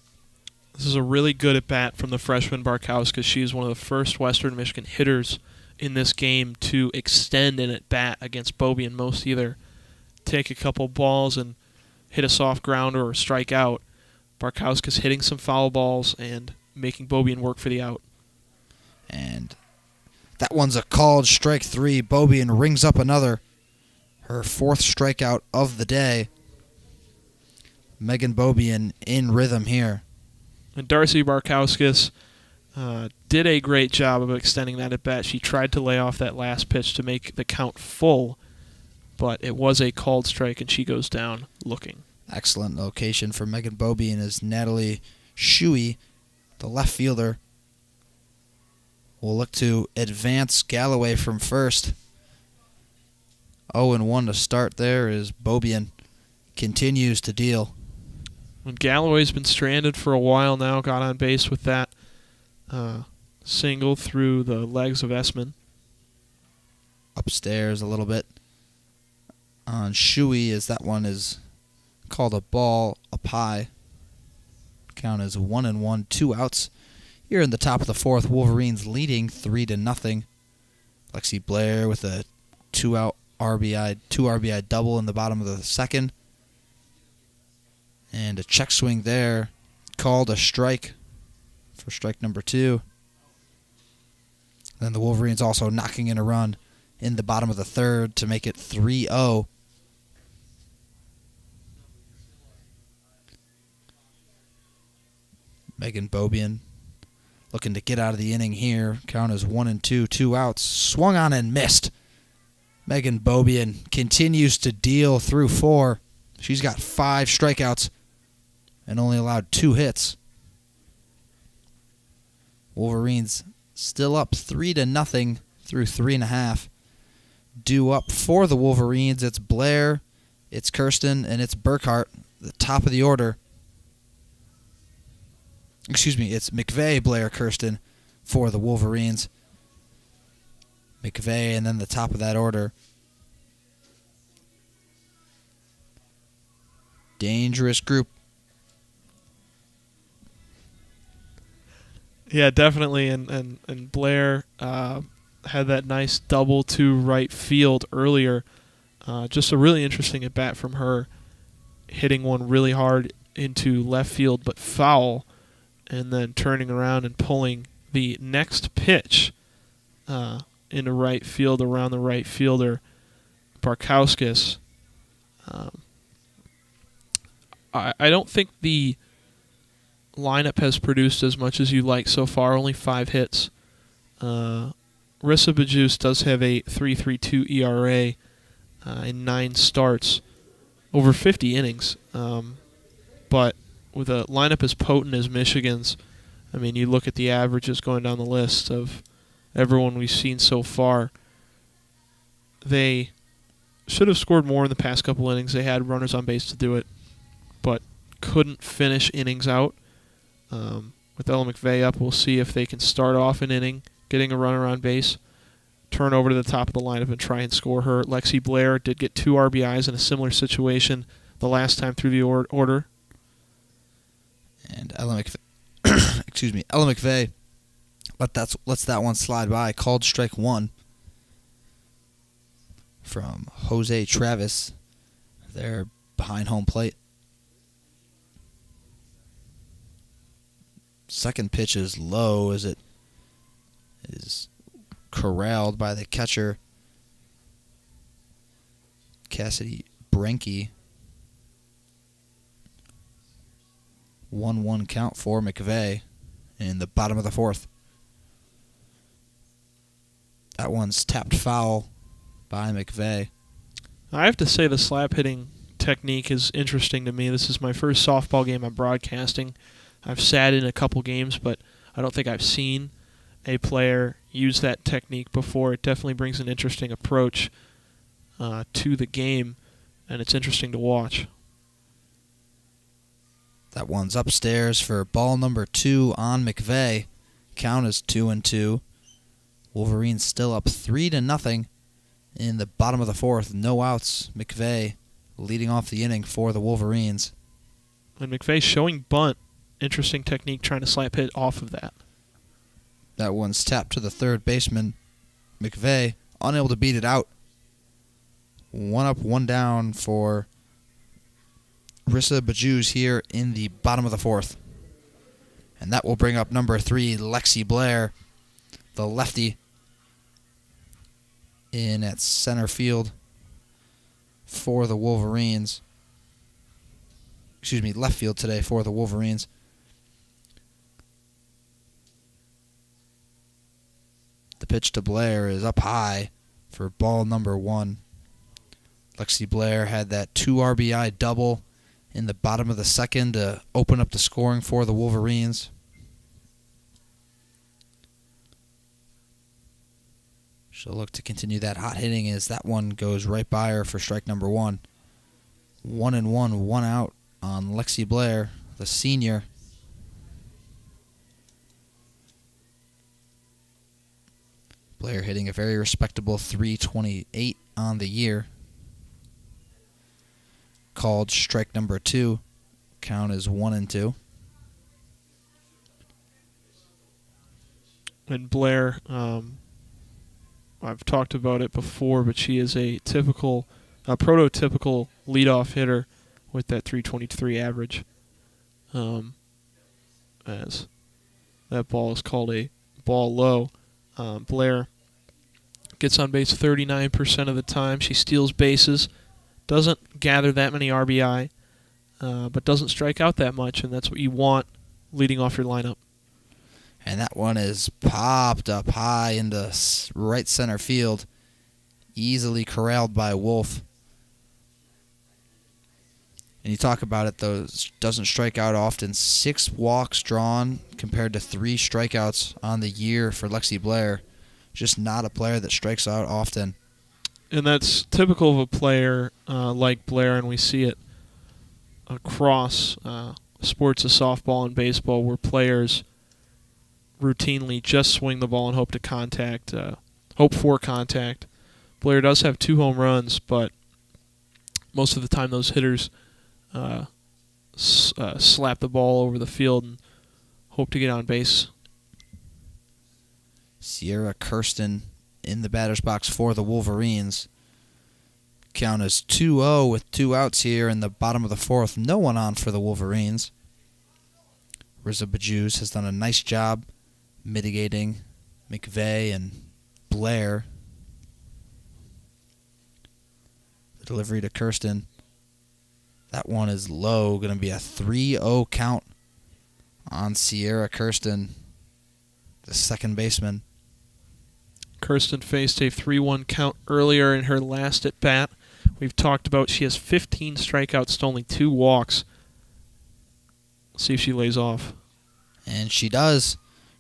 This is a really good at-bat from the freshman Barkowskis. She is one of the first Western Michigan hitters in this game to extend an at-bat against Beaubien. Most either take a couple balls and hit a soft grounder or strike out. Barkowskis hitting some foul balls and making Beaubien work for the out. And that one's a called strike 3. Beaubien rings up another. Her 4th strikeout of the day. Megan Beaubien in rhythm here. And Darcy Barkowskis did a great job of extending that at bat. She tried to lay off that last pitch to make the count full, but it was a called strike, and she goes down looking. Excellent location for Megan Beaubien is Natalie Shuey, the left fielder. We'll look to advance Galloway from first. 0-1 to start there as Beaubien continues to deal. And Galloway's been stranded for a while now, got on base with that single through the legs of Esteman. Upstairs a little bit on Shuey as that one is called a ball up high. Count is 1-1, 2 outs. Here in the top of the fourth, Wolverines leading 3-0. Lexi Blair with a 2-out two RBI double in the bottom of the second. And a check swing there, called a strike for strike number 2. Then the Wolverines also knocking in a run in the bottom of the third to make it 3-0. Megan Beaubien looking to get out of the inning here. Count is 1-2, 2 outs. Swung on and missed. Megan Beaubien continues to deal through 4. She's got 5 strikeouts and only allowed 2 hits. Wolverines still up 3-0 through 3.5. Due up for the Wolverines, it's Blair, it's Kirsten, and it's Burkhardt, the top of the order. Excuse me, it's Mcveigh, Blair, Kirsten for the Wolverines. Mcveigh, and then the top of that order. Dangerous group. Yeah, definitely. And Blair had that nice double to right field earlier. Just a really interesting at bat from her, hitting one really hard into left field but foul, and then turning around and pulling the next pitch into right field around the right fielder, Barkowskis. I don't think the lineup has produced as much as you like so far, only 5 hits. Rissa Bajus does have a 3.32 ERA in 9 starts, over 50 innings. But with a lineup as potent as Michigan's, I mean, you look at the averages going down the list of everyone we've seen so far, they should have scored more in the past couple innings. They had runners on base to do it, but couldn't finish innings out. With Ella Mcveigh up, we'll see if they can start off an inning, getting a runner on base, turn over to the top of the lineup and try and score her. Lexi Blair did get 2 RBIs in a similar situation the last time through the order. And Ella McVeigh, Ella McVeigh lets that one slide by. Called strike 1 from Jose Travis there behind home plate. Second pitch is low as it is corralled by the catcher, Cassidy Brenke. 1-1 count for Mcveigh in the bottom of the fourth. That one's tapped foul by Mcveigh. I have to say the slap hitting technique is interesting to me. This is my first softball game I'm broadcasting. I've sat in a couple games, but I don't think I've seen a player use that technique before. It definitely brings an interesting approach to the game, and it's interesting to watch. That one's upstairs for ball number 2 on Mcveigh. Count is 2-2. Wolverines still up 3-0 in the bottom of the fourth. No outs. Mcveigh leading off the inning for the Wolverines. And Mcveigh showing bunt. Interesting technique trying to slap hit off of that. That one's tapped to the third baseman. Mcveigh unable to beat it out. 1 up, 1 down for Rissa Bajus here in the bottom of the fourth. And that will bring up number 3, Lexi Blair, the lefty, in at center field for the Wolverines. Excuse me, left field today for the Wolverines. The pitch to Blair is up high for ball number 1. Lexi Blair had that 2 RBI double in the bottom of the second to open up the scoring for the Wolverines. She'll look to continue that hot hitting as that one goes right by her for strike number 1. 1-1, 1 out on Lexi Blair, the senior. Blair hitting a very respectable .328 on the year. Called strike number 2. Count is 1-2. And Blair, I've talked about it before, but she is a prototypical leadoff hitter with that 323 average. As that ball is called a ball low. Blair gets on base 39% of the time. She steals bases, doesn't gather that many RBI, but doesn't strike out that much, and that's what you want leading off your lineup. And that one is popped up high into right center field, easily corralled by Wolf. And you talk about it, though, doesn't strike out often. 6 walks drawn compared to 3 strikeouts on the year for Lexi Blair. Just not a player that strikes out often. And that's typical of a player like Blair, and we see it across sports of softball and baseball where players routinely just swing the ball and hope for contact. Blair does have 2 home runs, but most of the time those hitters slap the ball over the field and hope to get on base. Sierra Kirsten in the batter's box for the Wolverines. Count is 2-0 with 2 outs here in the bottom of the 4th. No one on for the Wolverines. Rizza Bajuz has done a nice job mitigating Mcveigh and Blair. The delivery to Kirsten. That one is low. Going to be a 3-0 count on Sierra Kirsten, the second baseman. Kirsten faced a 3-1 count earlier in her last at bat. We've talked about she has 15 strikeouts to only 2 walks. See if she lays off. And she does.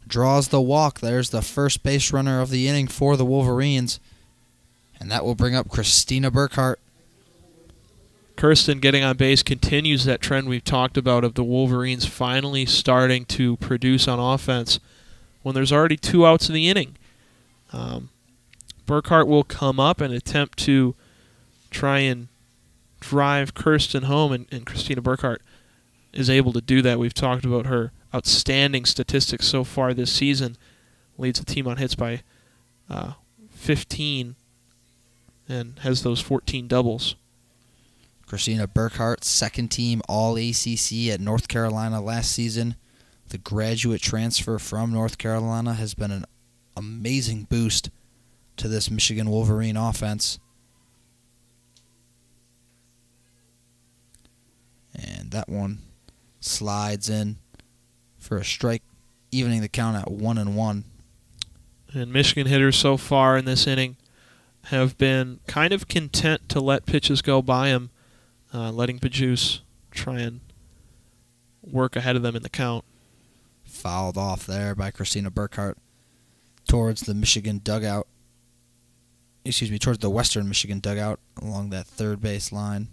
Draws the walk. There's the first base runner of the inning for the Wolverines. And that will bring up Christina Burkhardt. Kirsten getting on base continues that trend we've talked about of the Wolverines finally starting to produce on offense when there's already 2 outs in the inning. Burkhardt will come up and attempt to try and drive Kirsten home, and Christina Burkhardt is able to do that. We've talked about her outstanding statistics so far this season. Leads the team on hits by 15 and has those 14 doubles. Christina Burkhardt, second team All-ACC at North Carolina last season. The graduate transfer from North Carolina has been an amazing boost to this Michigan Wolverine offense. And that one slides in for a strike, evening the count at 1-1. And Michigan hitters so far in this inning have been kind of content to let pitches go by them, letting Bajus try and work ahead of them in the count. Fouled off there by Christina Burkhardt towards the Michigan dugout. Towards the Western Michigan dugout along that third base line.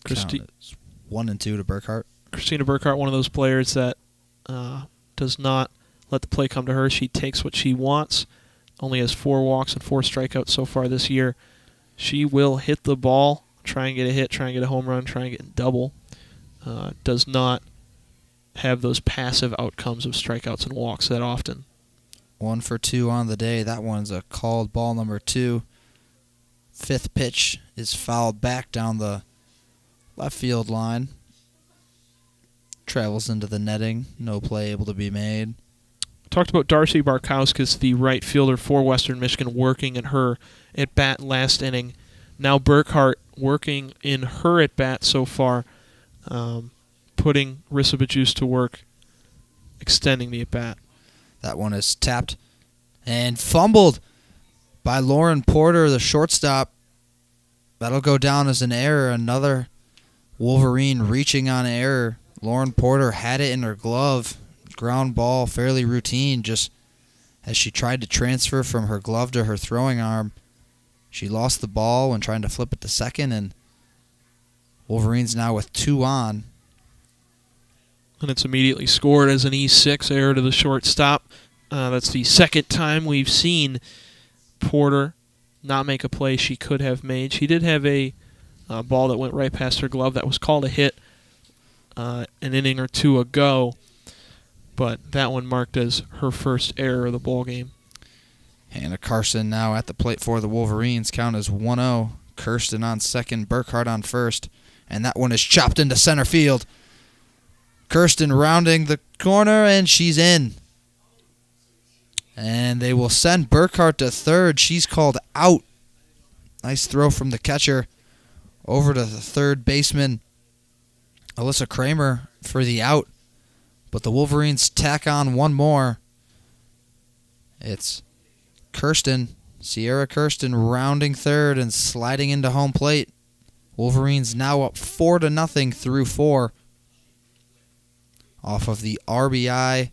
Count is 1-2 to Burkhardt. Christina Burkhardt, one of those players that does not let the play come to her. She takes what she wants. Only has 4 walks and 4 strikeouts so far this year. She will hit the ball, try and get a hit, try and get a home run, try and get a double. Does not have those passive outcomes of strikeouts and walks that often. 1 for 2 on the day. That one's a called ball number 2. 5th pitch is fouled back down the left field line. Travels into the netting. No play able to be made. Talked about Darcy Barkowskis, the right fielder for Western Michigan, working in her at-bat last inning. Now Burkhardt working in her at-bat so far, putting Rissa Bajus to work, extending the at-bat. That one is tapped and fumbled by Lauren Porter, the shortstop. That'll go down as an error. Another Wolverine reaching on error. Lauren Porter had it in her glove. Ground ball, fairly routine, just as she tried to transfer from her glove to her throwing arm. She lost the ball when trying to flip it to second, and Wolverines now with 2 on. And it's immediately scored as an E6 error to the shortstop. That's the second time we've seen Porter not make a play she could have made. She did have a ball that went right past her glove that was called a hit an inning or two ago, but that one marked as her first error of the ball game. Hannah Carson now at the plate for the Wolverines. Count is 1-0. Kirsten on second, Burkhardt on first, and that one is chopped into center field. Kirsten rounding the corner, and she's in. And they will send Burkhardt to third. She's called out. Nice throw from the catcher over to the third baseman, Alyssa Kramer, for the out. But the Wolverines tack on one more. It's Kirsten, Sierra Kirsten, rounding third and sliding into home plate. Wolverines now up 4-0 through 4. Off of the RBI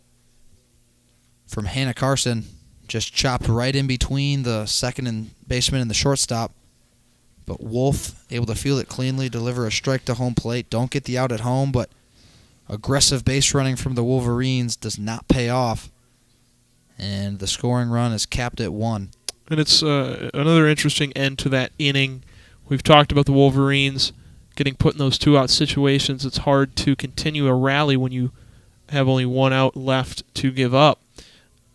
from Hannah Carson. Just chopped right in between the second and baseman and the shortstop. But Wolf able to field it cleanly, deliver a strike to home plate. Don't get the out at home, but aggressive base running from the Wolverines does not pay off. And the scoring run is capped at 1. And it's another interesting end to that inning. We've talked about the Wolverines getting put in those two-out situations. It's hard to continue a rally when you have only one out left to give up.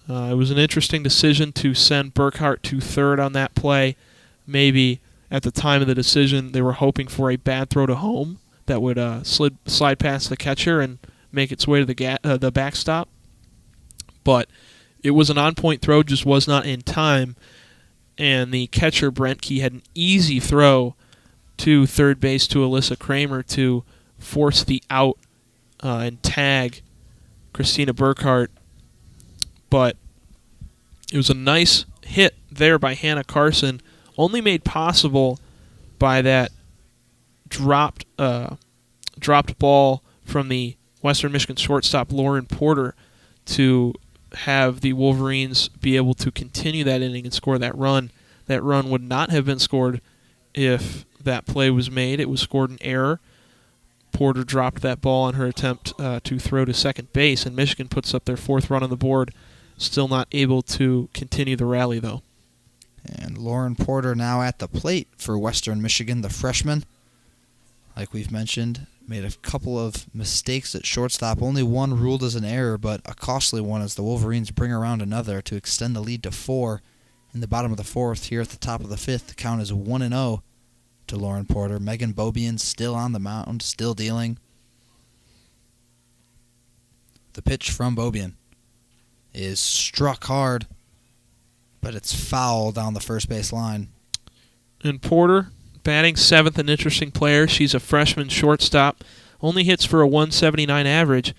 It was an interesting decision to send Burkhardt to third on that play. Maybe at the time of the decision they were hoping for a bad throw to home that would slide past the catcher and make its way to the backstop. But it was an on-point throw, just was not in time. And the catcher, Brent Key, had an easy throw to third base to Alyssa Kramer to force the out and tag Christina Burkhardt. But it was a nice hit there by Hannah Carson, only made possible by that dropped ball from the Western Michigan shortstop, Lauren Porter, to have the Wolverines be able to continue that inning and score that run. That run would not have been scored if that play was made. It was scored in error. Porter dropped that ball on her attempt to throw to second base, and Michigan puts up their fourth run on the board. Still not able to continue the rally, though. And Lauren Porter now at the plate for Western Michigan, the freshman. Like we've mentioned, made a couple of mistakes at shortstop. Only one ruled as an error, but a costly one as the Wolverines bring around another to extend the lead to 4 in the bottom of the 4th. Here at the top of the 5th, the count is 1-0 to Lauren Porter. Megan Bobian still on the mound, still dealing. The pitch from Bobian is struck hard, but it's foul down the first base line. And Porter, batting 7th, an interesting player. She's a freshman shortstop. Only hits for a 179 average.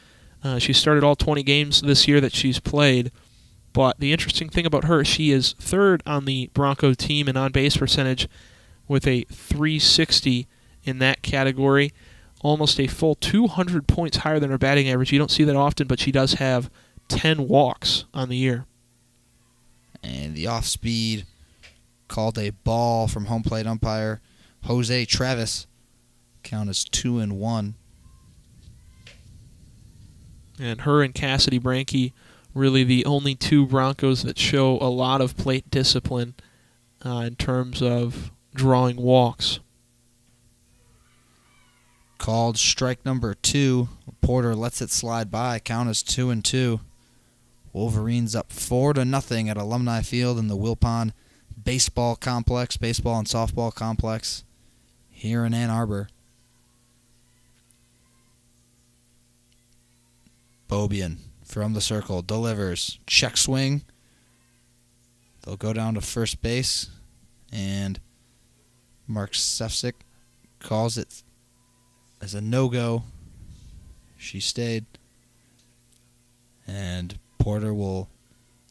She started all 20 games this year that she's played. But the interesting thing about her, she is 3rd on the Bronco team in on-base percentage with a 360 in that category. Almost a full 200 points higher than her batting average. You don't see that often, but she does have 10 walks on the year. And the off-speed called a ball from home plate umpire Jose Travis. Count is 2-1. And her and Cassidy Branke, really the only two Broncos that show a lot of plate discipline in terms of drawing walks. Called strike number 2. Porter lets it slide by. Count is 2-2. Wolverines up 4-0 at Alumni Field in the Wilpon baseball and softball complex here in Ann Arbor. Bobian from the circle delivers. Check swing. They'll go down to first base, and Mark Sefcik calls it as a no-go. She stayed. And Porter will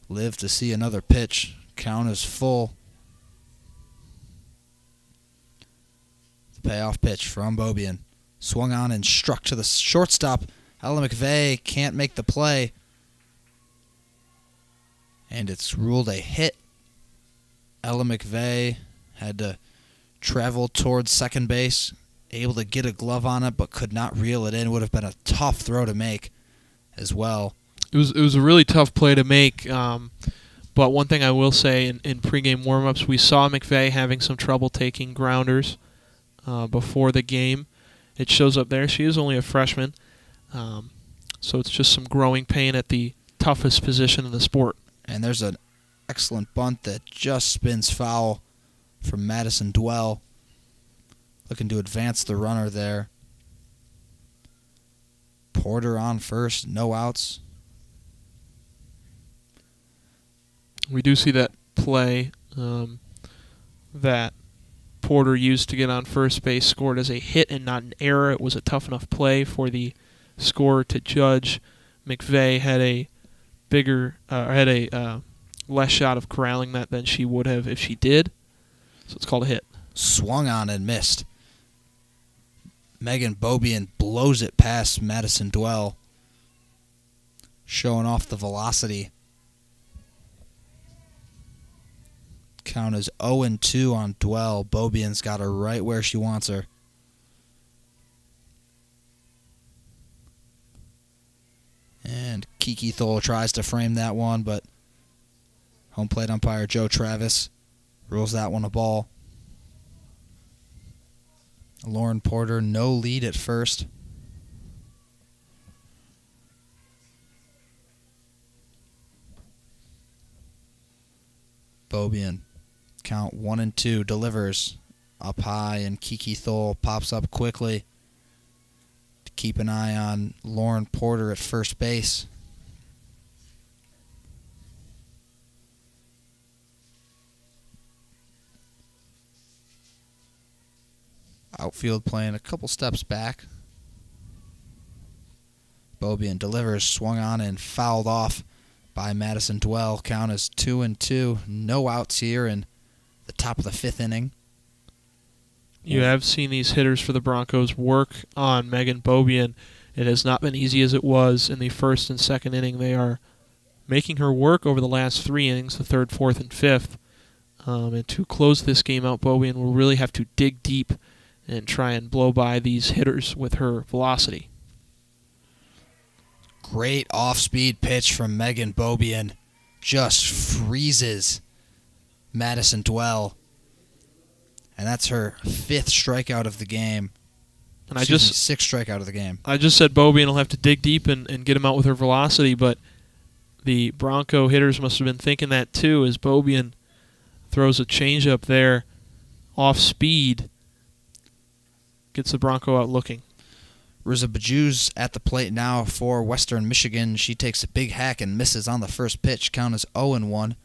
live to see another pitch. Count is full. The payoff pitch from Bobian. Swung on and struck to the shortstop. Ella Mcveigh can't make the play. And it's ruled a hit. Ella Mcveigh had to travel towards second base, able to get a glove on it, but could not reel it in. It would have been a tough throw to make as well. It was a really tough play to make, but one thing I will say, in pregame warm-ups, we saw Mcveigh having some trouble taking grounders before the game. It shows up there. She is only a freshman, So it's just some growing pain at the toughest position in the sport. And there's an excellent bunt that just spins foul from Madison Dwell. Looking to advance the runner there. Porter on first, no outs. We do see that play that Porter used to get on first base scored as a hit and not an error. It was a tough enough play for the scorer to judge. Mcveigh had a less shot of corralling that than she would have if she did. So it's called a hit. Swung on and missed. Megan Beaubien blows it past Madison Dwell, showing off the velocity. Count is 0-2 on Dwell. Beaubien's got her right where she wants her. And Kiki Thole tries to frame that one, but home plate umpire Joe Travis rules that one a ball. Lauren Porter, no lead at first. Beaubien, count 1-2, delivers up high, and Kiki Thole pops up quickly to keep an eye on Lauren Porter at first base. Outfield playing a couple steps back. Beaubien delivers, swung on and fouled off by Madison Dwell. Count is 2-2. No outs here in the top of the fifth inning. You have seen these hitters for the Broncos work on Megan Beaubien. It has not been easy as it was in the first and second inning. They are making her work over the last three innings, the third, fourth, and fifth. And to close this game out, Beaubien will really have to dig deep and try and blow by these hitters with her velocity. Great off-speed pitch from Megan Beaubien. Just freezes Madison Dwell. And that's her fifth strikeout of the game. And Sixth strikeout of the game. I just said Beaubien will have to dig deep and get him out with her velocity, but the Bronco hitters must have been thinking that too, as Beaubien throws a changeup there off speed. Gets the Bronco out looking. Riza Bajuz at the plate now for Western Michigan. She takes a big hack and misses on the first pitch. Count is 0-1.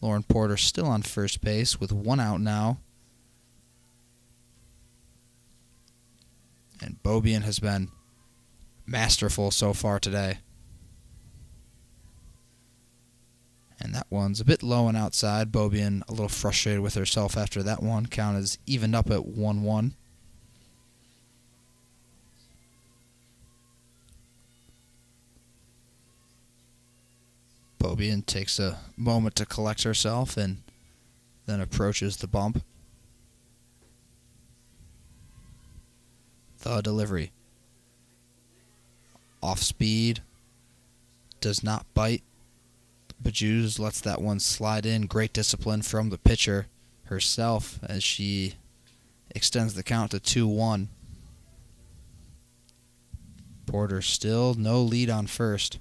Lauren Porter still on first base with one out now. And Beaubien has been masterful so far today. And that one's a bit low and outside. Beaubien a little frustrated with herself after that one. Count is evened up at 1-1. Beaubien takes a moment to collect herself and then approaches the bump. The delivery. Off speed. Does not bite. Bajuz lets that one slide in. Great discipline from the pitcher herself as she extends the count to 2-1. Porter still no lead on first.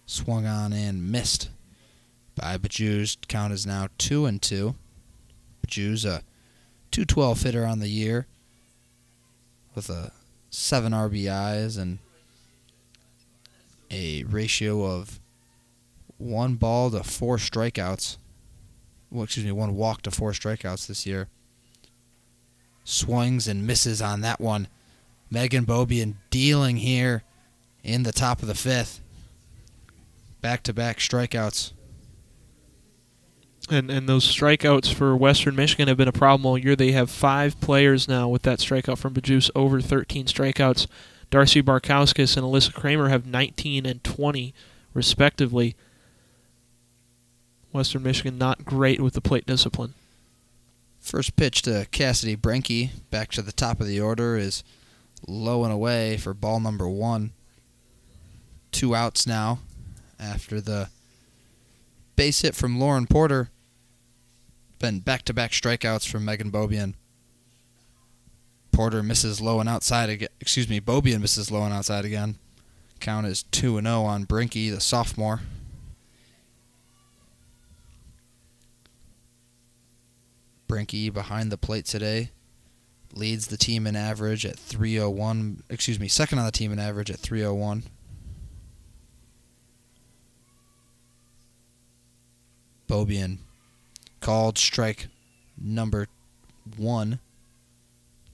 Swung on and missed by Bajuz. Count is now 2-2. Bajuz, a .212 hitter on the year with a 7 RBIs and a ratio of 1 ball to 4 strikeouts. Well, 1 walk to 4 strikeouts this year. Swings and misses on that one. Megan Beaubien dealing here in the top of the fifth. Back-to-back strikeouts. And those strikeouts for Western Michigan have been a problem all year. They have 5 players now with that strikeout from Bajuz, over 13 strikeouts. Darcy Barkowskis and Alyssa Kramer have 19 and 20, respectively. Western Michigan not great with the plate discipline. First pitch to Cassidy Brenke, back to the top of the order, is low and away for ball number 1. 2 outs now after the base hit from Lauren Porter. Been back-to-back strikeouts from Megan Beaubien. Porter misses low and outside again. Beaubien misses low and outside again. Count is 2-0 on Brinke, the sophomore. Brinke behind the plate today. Leads the team in average at 301. Second on the team in average at 301. Beaubien called strike number 1.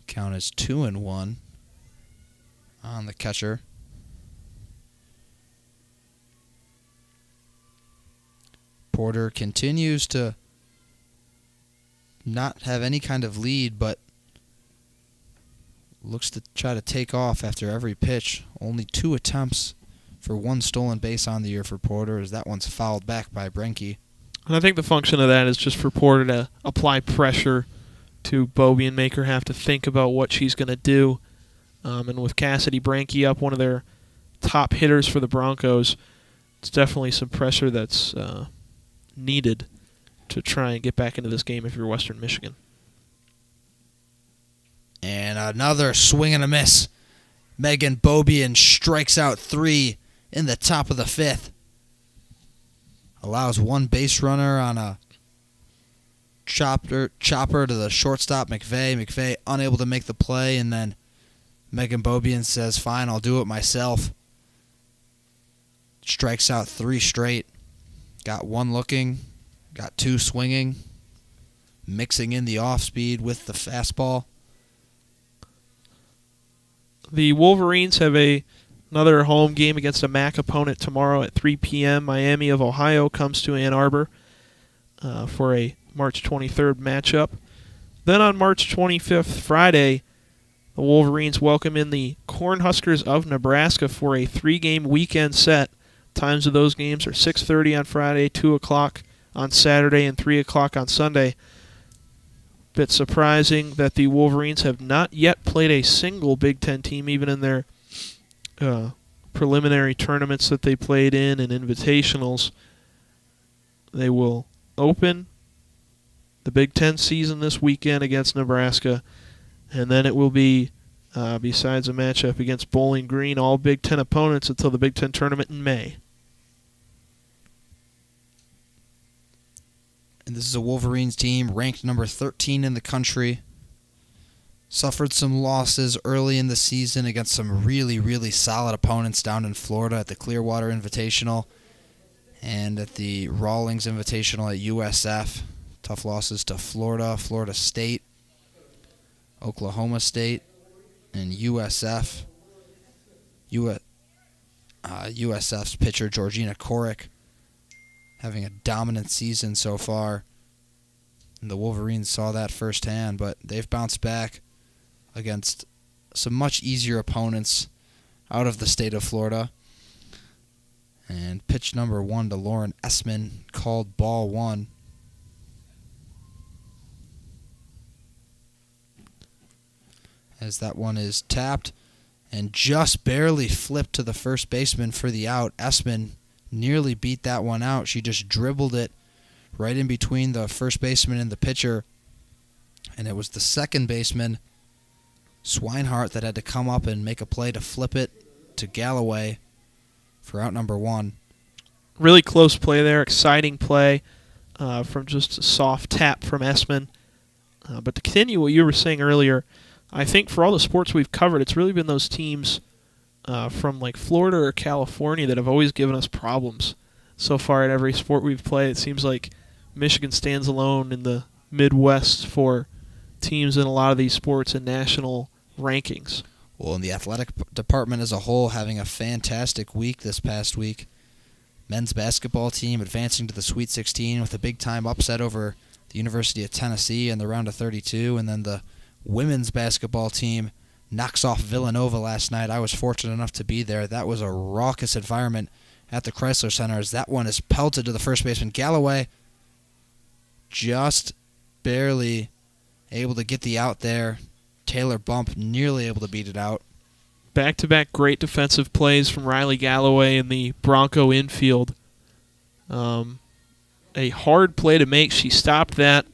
Count is 2-1 on the catcher. Porter continues to not have any kind of lead, but looks to try to take off after every pitch. Only 2 attempts for 1 stolen base on the year for Porter, as that one's fouled back by Brinke. And I think the function of that is just for Porter to apply pressure to Beaubien, make her have to think about what she's going to do. And with Cassidy Brinke up, one of their top hitters for the Broncos, it's definitely some pressure that's needed to try and get back into this game if you're Western Michigan. And another swing and a miss. Megan Beaubien strikes out 3 in the top of the 5th. Allows 1 base runner on a chopper to the shortstop, Mcveigh. Mcveigh unable to make the play, and then Megan Beaubien says, "Fine, I'll do it myself." Strikes out 3 straight. Got 1 looking, got 2 swinging, mixing in the off-speed with the fastball. The Wolverines have another home game against a MAC opponent tomorrow at 3 p.m. Miami of Ohio comes to Ann Arbor for a March 23rd matchup. Then on March 25th, Friday, the Wolverines welcome in the Cornhuskers of Nebraska for a 3-game weekend set. Times of those games are 6:30 on Friday, 2 o'clock on Saturday, and 3 o'clock on Sunday. Bit surprising that the Wolverines have not yet played a single Big Ten team, even in their preliminary tournaments that they played in and invitationals. They will open the Big Ten season this weekend against Nebraska, and then it will be, besides a matchup against Bowling Green, all Big Ten opponents until the Big Ten tournament in May. And this is a Wolverines team ranked number 13 in the country. Suffered some losses early in the season against some really, really solid opponents down in Florida at the Clearwater Invitational and at the Rawlings Invitational at USF. Tough losses to Florida, Florida State, Oklahoma State, and USF. USF's pitcher Georgina Korick having a dominant season so far. And the Wolverines saw that firsthand, but they've bounced back against some much easier opponents out of the state of Florida. And pitch number 1 to Lauren Esteman, called ball 1. As that one is tapped and just barely flipped to the first baseman for the out. Esteman nearly beat that one out. She just dribbled it right in between the first baseman and the pitcher. And it was the second baseman, Swinehart, that had to come up and make a play to flip it to Galloway for out number 1. Really close play there, exciting play from just a soft tap from Esteman. But to continue what you were saying earlier, I think for all the sports we've covered, it's really been those teams from like Florida or California that have always given us problems so far at every sport we've played. It seems like Michigan stands alone in the Midwest for teams in a lot of these sports and national rankings. Well, in the athletic department as a whole, having a fantastic week this past week. Men's basketball team advancing to the Sweet 16 with a big-time upset over the University of Tennessee in the round of 32, and then the women's basketball team knocks off Villanova last night. I was fortunate enough to be there. That was a raucous environment at the Chrysler Center as that one is pelted to the first baseman. Galloway just barely able to get the out there. Taylor Bump nearly able to beat it out. Back-to-back great defensive plays from Riley Galloway in the Bronco infield. A hard play to make. She stopped that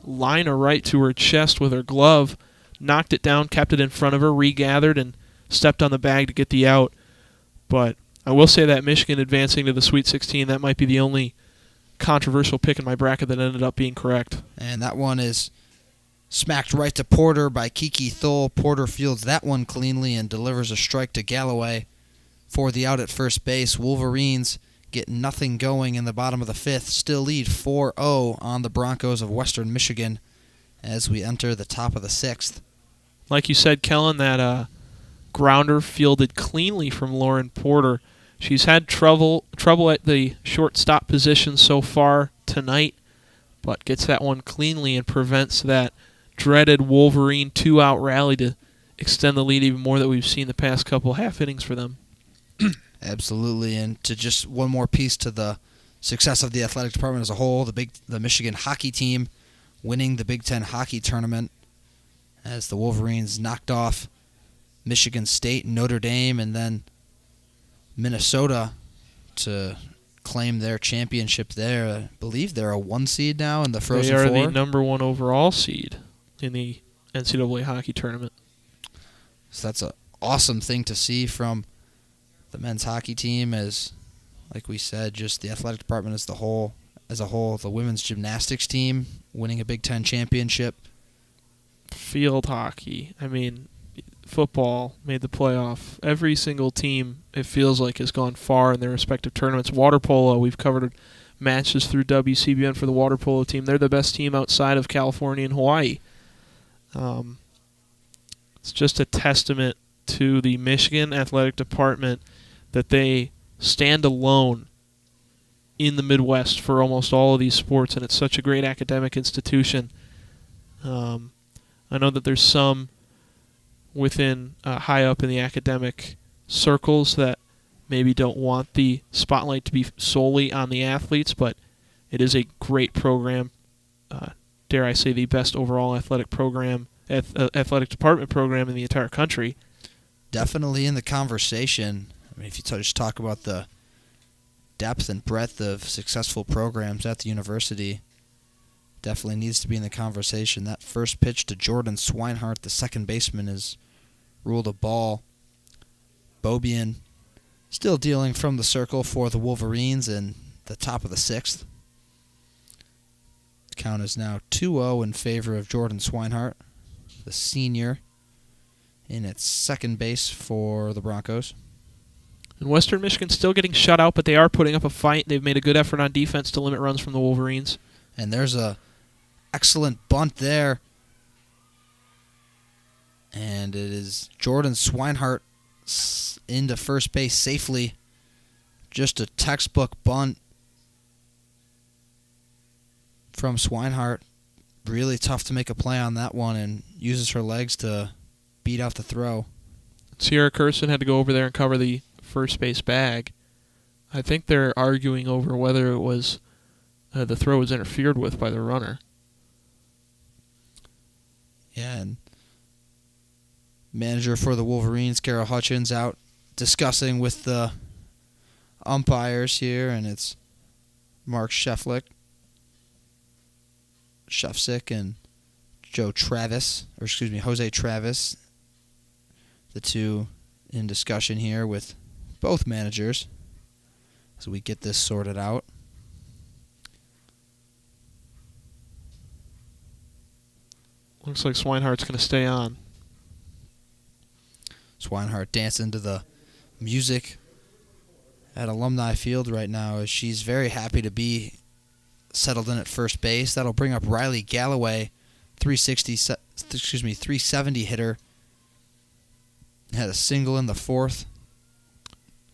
liner right to her chest with her glove. knocked it down, kept it in front of her, regathered, and stepped on the bag to get the out. But I will say that Michigan advancing to the Sweet 16, that might be the only controversial pick in my bracket that ended up being correct. And that one is smacked right to Porter by Kiki Thole. Porter fields that one cleanly and delivers a strike to Galloway for the out at first base. Wolverines get nothing going in the bottom of the fifth. Still lead 4-0 on the Broncos of Western Michigan as we enter the top of the sixth. Like you said, Kelin, that grounder fielded cleanly from Lauren Porter. She's had trouble at the shortstop position so far tonight, but gets that one cleanly and prevents that dreaded Wolverine 2-out rally to extend the lead even more that we've seen the past couple half innings for them. Absolutely, and to just one more piece to the success of the athletic department as a whole, the Michigan hockey team winning the Big Ten hockey tournament as the Wolverines knocked off Michigan State, Notre Dame, and then Minnesota to claim their championship there. I believe they're a 1 seed now in the Frozen Four. They are the number 1 overall seed in the NCAA hockey tournament. So that's an awesome thing to see from the men's hockey team, as, like we said, just the athletic department as a whole, the women's gymnastics team winning a Big Ten championship. Field hockey. I mean, football made the playoff. Every single team, it feels like, has gone far in their respective tournaments. Water polo, we've covered matches through WCBN for the water polo team. They're the best team outside of California and Hawaii. It's just a testament to the Michigan athletic department that they stand alone in the Midwest for almost all of these sports, and it's such a great academic institution. I know that there's some within high up in the academic circles that maybe don't want the spotlight to be solely on the athletes, but it is a great program. Dare I say the best overall athletic program, athletic department program in the entire country. Definitely in the conversation. I mean, if you just talk about the depth and breadth of successful programs at the university, definitely needs to be in the conversation. That first pitch to Jordan Swinehart, the second baseman, is ruled a ball. Beaubien still dealing from the circle for the Wolverines in the top of the sixth. The count is now 2-0 in favor of Jordan Swinehart, the senior, in its second base for the Broncos. And Western Michigan's still getting shut out, but they are putting up a fight. They've made a good effort on defense to limit runs from the Wolverines. And there's a excellent bunt there. And it is Jordan Swinehart into first base safely. Just a textbook bunt from Swinehart. Really tough to make a play on that one, and uses her legs to beat out the throw. Sierra Carson had to go over there and cover the first base bag. I think they're arguing over whether it was the throw was interfered with by the runner. Yeah, and manager for the Wolverines, Kara Hutchins, out discussing with the umpires here, and it's Mark Shefsick and Jose Travis, the two in discussion here with both managers as we get this sorted out. Looks like Swinehart's going to stay on. Swinehart dancing to the music at Alumni Field right now as she's very happy to be settled in at first base. That'll bring up Riley Galloway, 370 hitter. Had a single in the fourth.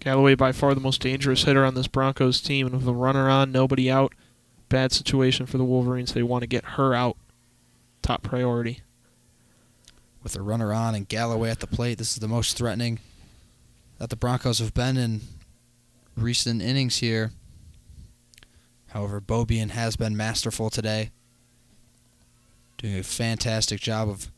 Galloway by far the most dangerous hitter on this Broncos team, and with a runner on, nobody out, bad situation for the Wolverines. They want to get her out. Top priority. With a runner on and Galloway at the plate, this is the most threatening that the Broncos have been in recent innings here. However, Beaubien has been masterful today, doing a fantastic job of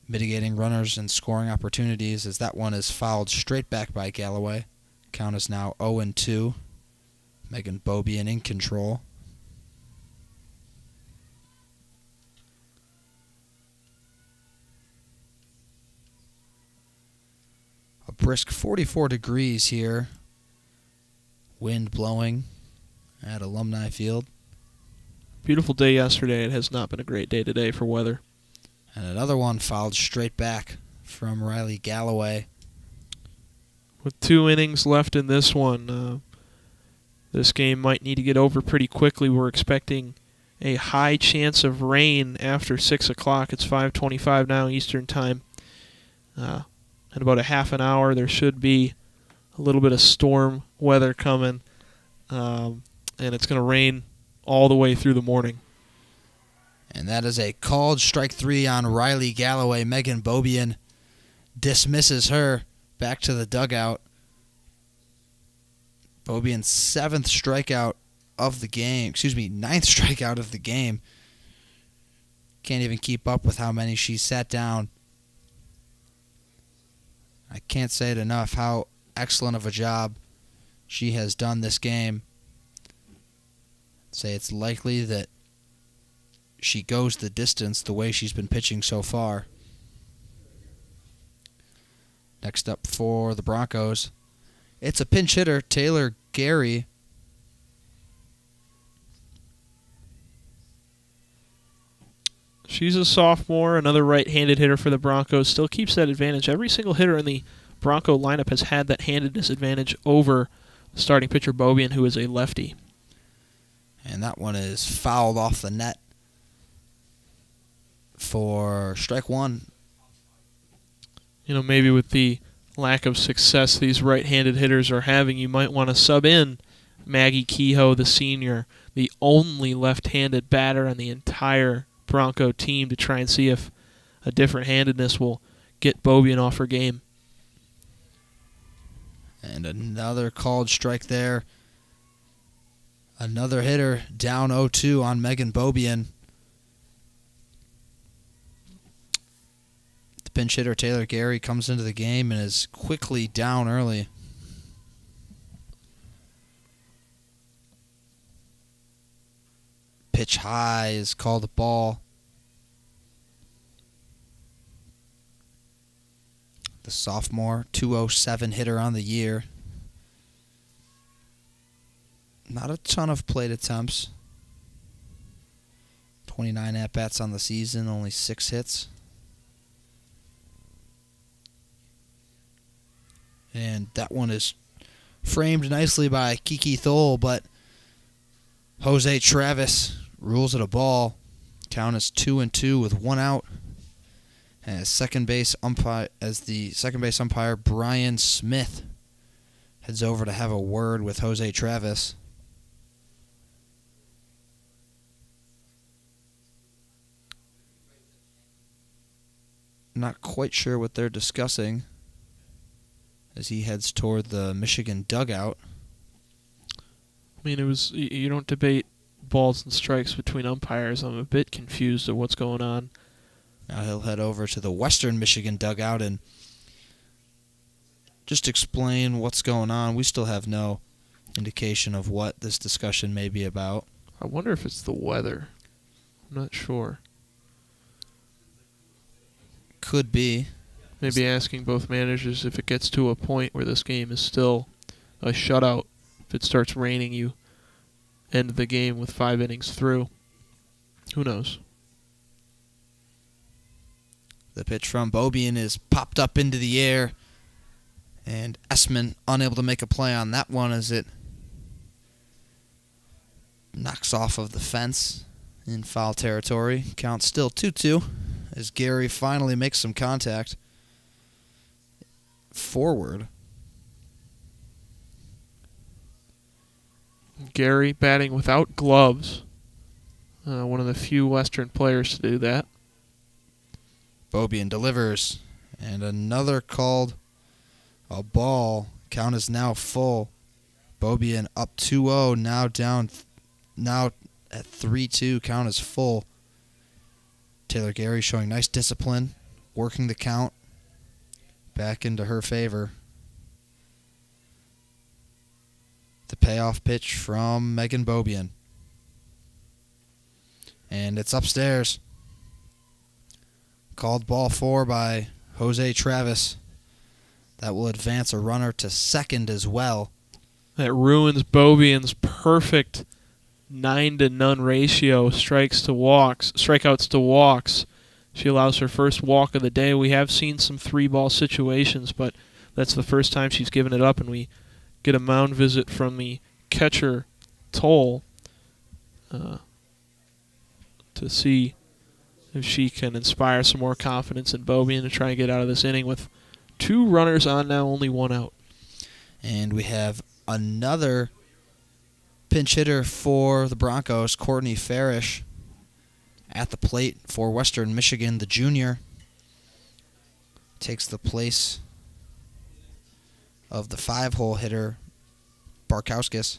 mitigating runners and scoring opportunities, as that one is fouled straight back by Galloway. Count is now 0-2. Megan Beaubien in control. brisk 44 degrees here. Wind blowing at Alumni Field. Beautiful day yesterday. It has not been a great day today for weather. And another one fouled straight back from Riley Galloway. With 2 innings left in this one, this game might need to get over pretty quickly. We're expecting a high chance of rain after 6 o'clock. It's 5:25 now Eastern Time. In about a half an hour, there should be a little bit of storm weather coming, and it's going to rain all the way through the morning. And that is a called strike 3 on Riley Galloway. Megan Beaubien dismisses her back to the dugout. Beaubien's 7th strikeout of the game. 9th strikeout of the game. Can't even keep up with how many she sat down. I can't say it enough how excellent of a job she has done this game. I'd say it's likely that she goes the distance the way she's been pitching so far. Next up for the Broncos, it's a pinch hitter, Taylor Gary. She's a sophomore, another right-handed hitter for the Broncos. Still keeps that advantage. Every single hitter in the Bronco lineup has had that handedness advantage over the starting pitcher Beaubien, who is a lefty. And that one is fouled off the net for strike 1. You know, maybe with the lack of success these right-handed hitters are having, you might want to sub in Maggie Kehoe, the senior, the only left-handed batter on the entire Bronco team, to try and see if a different handedness will get Beaubien off her game. And another called strike there. Another hitter down 0-2 on Megan Beaubien. The pinch hitter Taylor Gary comes into the game and is quickly down early. Pitch high is called a ball. The sophomore, 207 hitter on the year. Not a ton of plate attempts. 29 at-bats on the season, only 6 hits. And that one is framed nicely by Kiki Thole, but Jose Travis rules it a ball. Count is 2-2 with 1 out. As the second base umpire Brian Smith heads over to have a word with Jose Travis. Not quite sure what they're discussing as he heads toward the Michigan dugout. I mean, you don't debate balls and strikes between umpires. I'm a bit confused at what's going on. Now he'll head over to the Western Michigan dugout and just explain what's going on. We still have no indication of what this discussion may be about. I wonder if it's the weather. I'm not sure. Could be. Maybe asking both managers if it gets to a point where this game is still a shutout. If it starts raining, you end the game with 5 innings through. Who knows? The pitch from Beaubien is popped up into the air, and Esteman unable to make a play on that one as it knocks off of the fence in foul territory. Count still 2-2 as Gary finally makes some contact forward. Gary batting without gloves. One of the few Western players to do that. Beaubien delivers, and another called a ball. Count is now full. Beaubien up 2-0, now at 3-2. Count is full. Taylor Gary showing nice discipline, working the count back into her favor. The payoff pitch from Megan Beaubien. And it's upstairs. Called ball 4 by Jose Travis. That will advance a runner to second as well. That ruins Beaubien's perfect 9-to-0 ratio, strikeouts to walks. She allows her first walk of the day. We have seen some 3-ball situations, but that's the first time she's given it up, and we get a mound visit from the catcher, Toll, to see if she can inspire some more confidence in Beaubien to try and get out of this inning with 2 runners on now, only 1 out. And we have another pinch hitter for the Broncos, Courtney Farish, at the plate for Western Michigan. The junior takes the place of the 5-hole hitter, Barkowskis.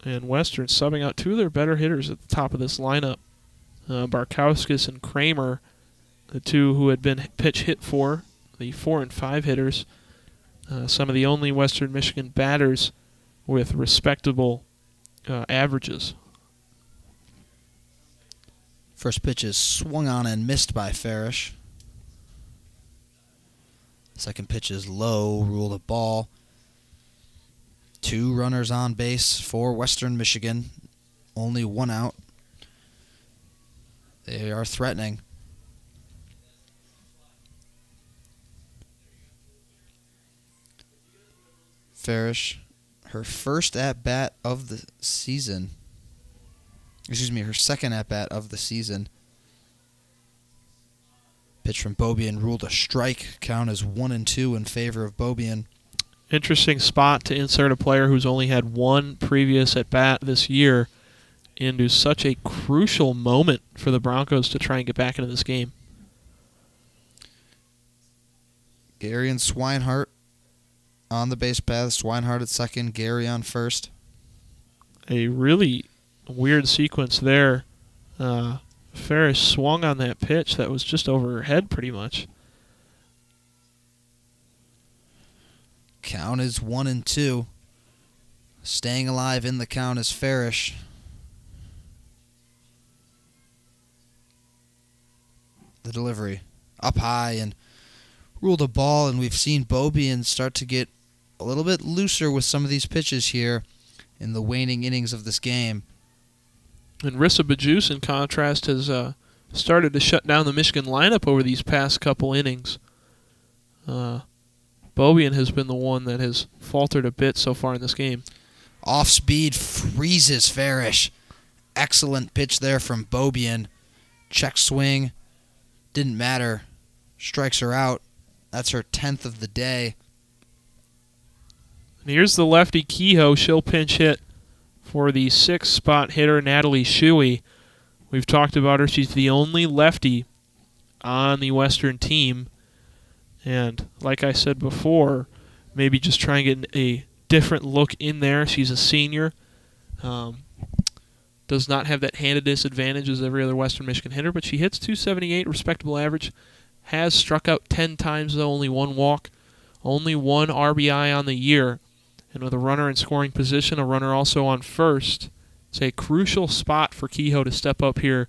And Western subbing out 2 of their better hitters at the top of this lineup. Barkowskis and Kramer, the 2 who had been pitch hit for, the 4 and 5 hitters. Some of the only Western Michigan batters with respectable averages. First pitch is swung on and missed by Farish. Second pitch is low, ruled a ball. 2 runners on base for Western Michigan. Only 1 out. They are threatening. Farish, her first at-bat of the season. Her second at-bat of the season. Pitch from Beaubien ruled a strike. Count is 1-2 in favor of Beaubien. Interesting spot to insert a player who's only had 1 previous at-bat this year into such a crucial moment for the Broncos to try and get back into this game. Gary and Swinehart on the base path. Swinehart at second, Gary on first. A really weird sequence there. Farish swung on that pitch that was just over her head pretty much. Count is 1-2. Staying alive in the count is Farish. The delivery up high and ruled a ball, and we've seen Beaubien start to get a little bit looser with some of these pitches here in the waning innings of this game. And Rissa Bajus, in contrast, has started to shut down the Michigan lineup over these past couple innings. Beaubien has been the one that has faltered a bit so far in this game. Off speed freezes Farish. Excellent pitch there from Beaubien. Check swing. Didn't matter. Strikes her out. That's her 10th of the day. And here's the lefty Kehoe. She'll pinch hit for the 6th-spot hitter, Natalie Shuey. We've talked about her. She's the only lefty on the Western team. And like I said before, maybe just try and get a different look in there. She's a senior. Does not have that handedness advantage as every other Western Michigan hitter, but she hits .278, respectable average. Has struck out 10 times, though, only 1 walk. Only 1 RBI on the year. And with a runner in scoring position, a runner also on first, it's a crucial spot for Kehoe to step up here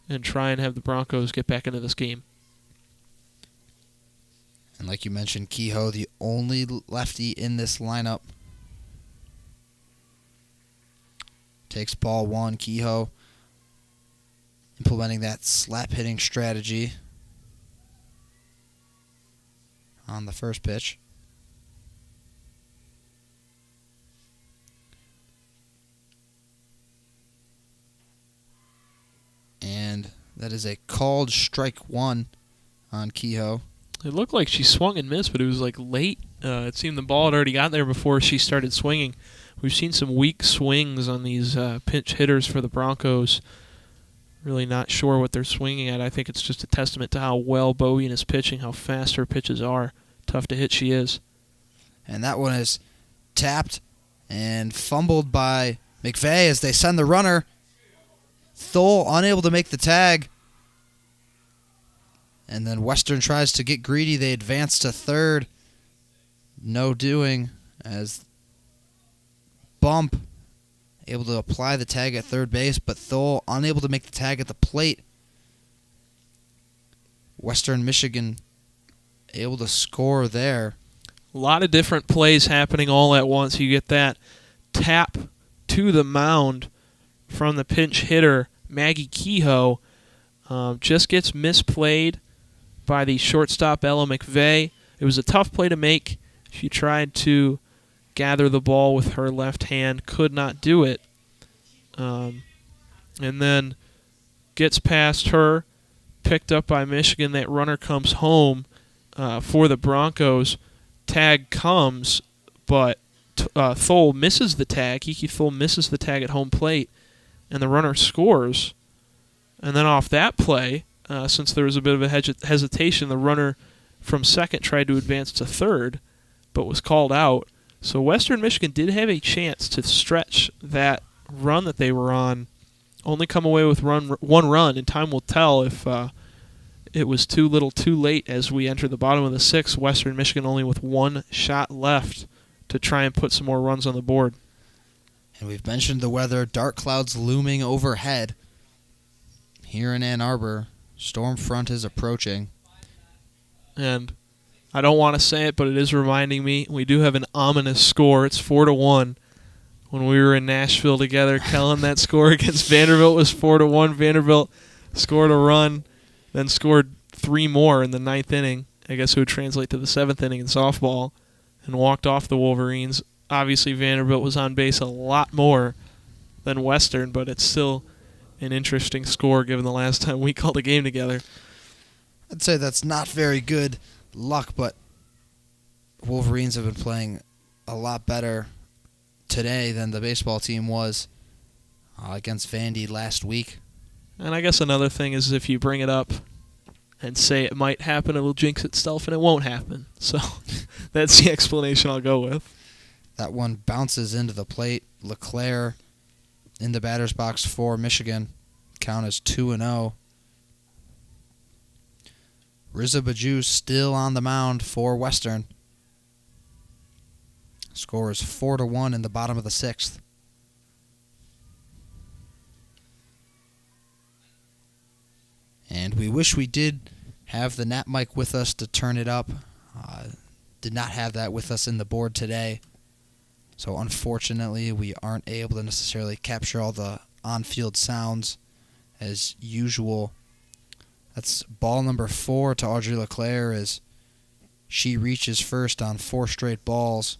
and try and have the Broncos get back into this game. And like you mentioned, Kehoe, the only lefty in this lineup. Takes ball 1, Kehoe implementing that slap hitting strategy on the first pitch. And that is a called strike 1 on Kehoe. It looked like she swung and missed, but it was like late. It seemed the ball had already gotten there before she started swinging. We've seen some weak swings on these pinch hitters for the Broncos. Really not sure what they're swinging at. I think it's just a testament to how well Beaubien is pitching, how fast her pitches are. Tough to hit she is. And that one is tapped and fumbled by Mcveigh as they send the runner. Thole unable to make the tag. And then Western tries to get greedy. They advance to third. No doing as Bump able to apply the tag at third base, but Thole unable to make the tag at the plate. Western Michigan able to score there. A lot of different plays happening all at once. You get that tap to the mound from the pinch hitter, Maggie Kehoe. Just gets misplayed by the shortstop, Ella Mcveigh. It was a tough play to make. She tried to gather the ball with her left hand, could not do it. And then gets past her, picked up by Michigan. That runner comes home for the Broncos. Tag comes, but Thole misses the tag. Kiki Thole misses the tag at home plate, and the runner scores. And then off that play, since there was a bit of a hesitation, the runner from second tried to advance to third, but was called out. So Western Michigan did have a chance to stretch that run that they were on, only come away with one run, and time will tell if it was too little too late as we enter the bottom of the sixth. Western Michigan only with one shot left to try and put some more runs on the board. And we've mentioned the weather, dark clouds looming overhead. Here in Ann Arbor, storm front is approaching. And I don't want to say it, but it is reminding me, we do have an ominous score. It's 4-1. When we were in Nashville together, Kelin, that score against Vanderbilt was 4-1. Vanderbilt scored a run, then scored 3 more in the 9th inning. I guess it would translate to the 7th inning in softball, and walked off the Wolverines. Obviously, Vanderbilt was on base a lot more than Western, but it's still an interesting score given the last time we called a game together. I'd say that's not very good luck, but Wolverines have been playing a lot better today than the baseball team was against Vandy last week. And I guess another thing is if you bring it up and say it might happen, it'll jinx itself, and it won't happen. So that's the explanation I'll go with. That one bounces into the plate. LeClaire in the batter's box for Michigan. Count is 2-0. Rizza Bajou still on the mound for Western. Score is 4-1 in the bottom of the sixth. And we wish we did have the Nat mic with us to turn it up. Did not have that with us in the board today. So unfortunately, we aren't able to necessarily capture all the on-field sounds as usual. That's ball number 4 to Audrey LeClaire as she reaches first on 4 straight balls.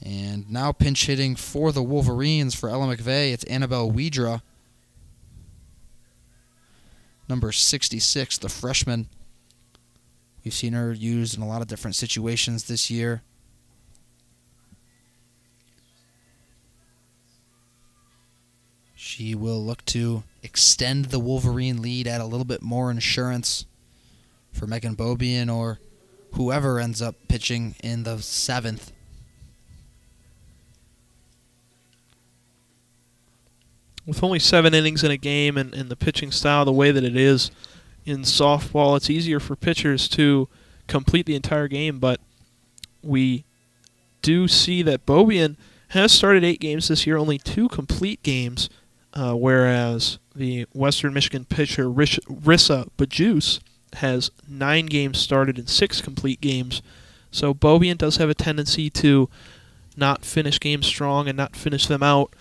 And now pinch hitting for the Wolverines for Ella Mcveigh. It's Annabelle Wedra, number 66, the freshman. We've seen her used in a lot of different situations this year. She will look to extend the Wolverine lead, add a little bit more insurance for Megan Beaubien or whoever ends up pitching in the 7th. With only 7 innings in a game and the pitching style the way that it is in softball, it's easier for pitchers to complete the entire game, but we do see that Beaubien has started 8 games this year, only 2 complete games, whereas the Western Michigan pitcher Rissa Bajus has 9 games started and 6 complete games. So Beaubien does have a tendency to not finish games strong and not finish them out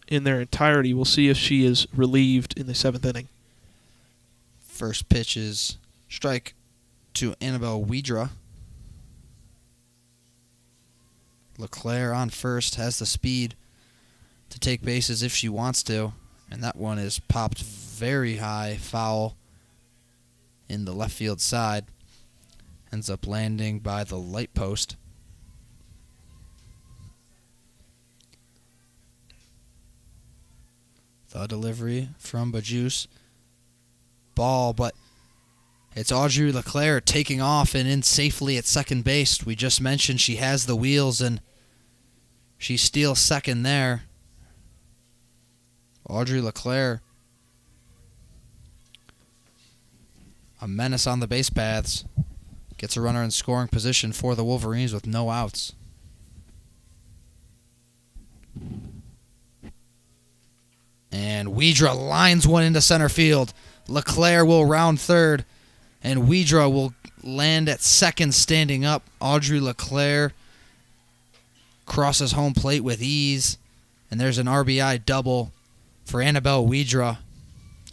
in their entirety. We'll see if she is relieved in the 7th inning. First pitch is strike to Annabelle Wedra. LeClaire on first, has the speed to take bases if she wants to, and that one is popped very high, foul in the left field side. Ends up landing by the light post. The delivery from Bajus. Ball, but it's Audrey LeClaire taking off and in safely at second base. We just mentioned she has the wheels, and she steals second there. Audrey LeClaire, a menace on the base paths, gets a runner in scoring position for the Wolverines with no outs. And Wedra lines one into center field. LeClaire will round third And Widra will land at second standing up. Audrey LeClaire crosses home plate with ease. And there's an RBI double for Annabelle Widra,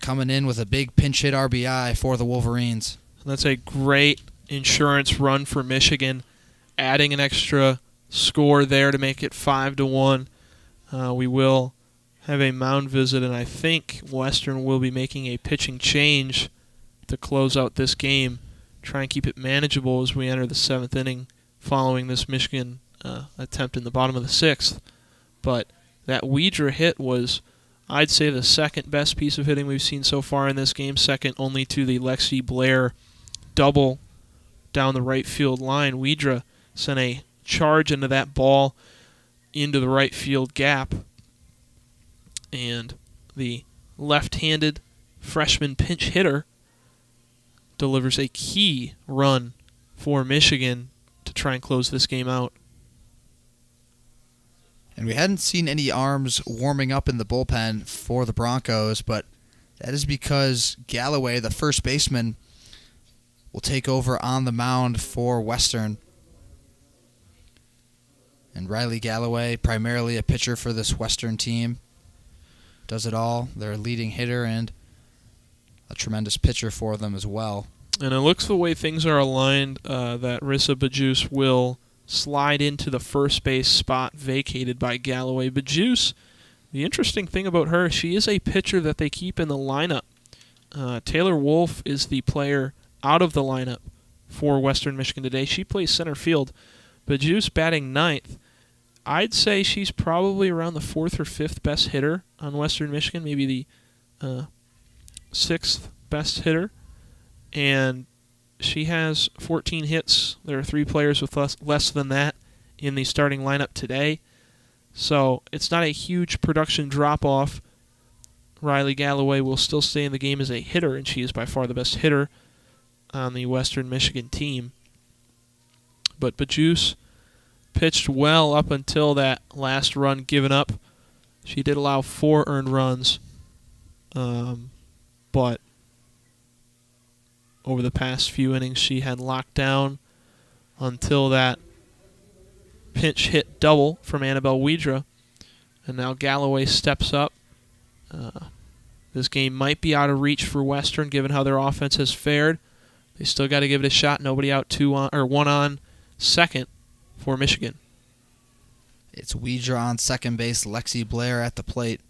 coming in with a big pinch hit RBI for the Wolverines. That's a great insurance run for Michigan, adding an extra score there to make it 5-1. We will have a mound visit, and I think Western will be making a pitching change to close out this game, try and keep it manageable as we enter the 7th inning following this Michigan attempt in the bottom of the 6th. But that Widra hit was, I'd say, the second best piece of hitting we've seen so far in this game, second only to the Lexi Blair double down the right field line. Widra sent a charge into that ball into the right field gap, and the left-handed freshman pinch hitter delivers a key run for Michigan to try and close this game out. And we hadn't seen any arms warming up in the bullpen for the Broncos, but that is because Galloway, the first baseman, will take over on the mound for Western. And Riley Galloway, primarily a pitcher for this Western team, does it all. They're a leading hitter and a tremendous pitcher for them as well. And it looks the way things are aligned that Rissa Bajus will slide into the first base spot vacated by Galloway. Bajus, the interesting thing about her, she is a pitcher that they keep in the lineup. Taylor Wolf is the player out of the lineup for Western Michigan today. She plays center field. Bajus batting ninth. I'd say she's probably around the 4th or 5th best hitter on Western Michigan, maybe the 6th best hitter. And she has 14 hits. There are 3 players with less than that in the starting lineup today. So it's not a huge production drop-off. Riley Galloway will still stay in the game as a hitter, and she is by far the best hitter on the Western Michigan team. But Bajus pitched well up until that last run given up. She did allow 4 earned runs, but over the past few innings she had locked down until that pinch hit double from Annabelle Widra. And now Galloway steps up. This game might be out of reach for Western given how their offense has fared. They still got to give it a shot. Nobody out, 1 on second for Michigan. It's Widra on second base, Lexi Blair at the plate.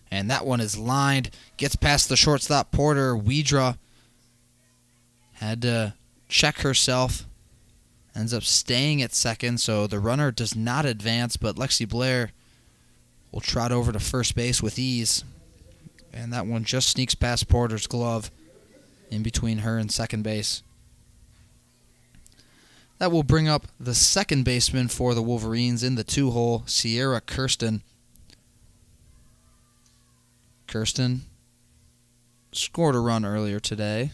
And that one is lined. Gets past the shortstop Porter. Widra had to check herself. Ends up staying at second, so the runner does not advance, but Lexi Blair will trot over to first base with ease. And that one just sneaks past Porter's glove in between her and second base. That will bring up the second baseman for the Wolverines in the 2-hole, Sierra Kirsten. Kirsten scored a run earlier today.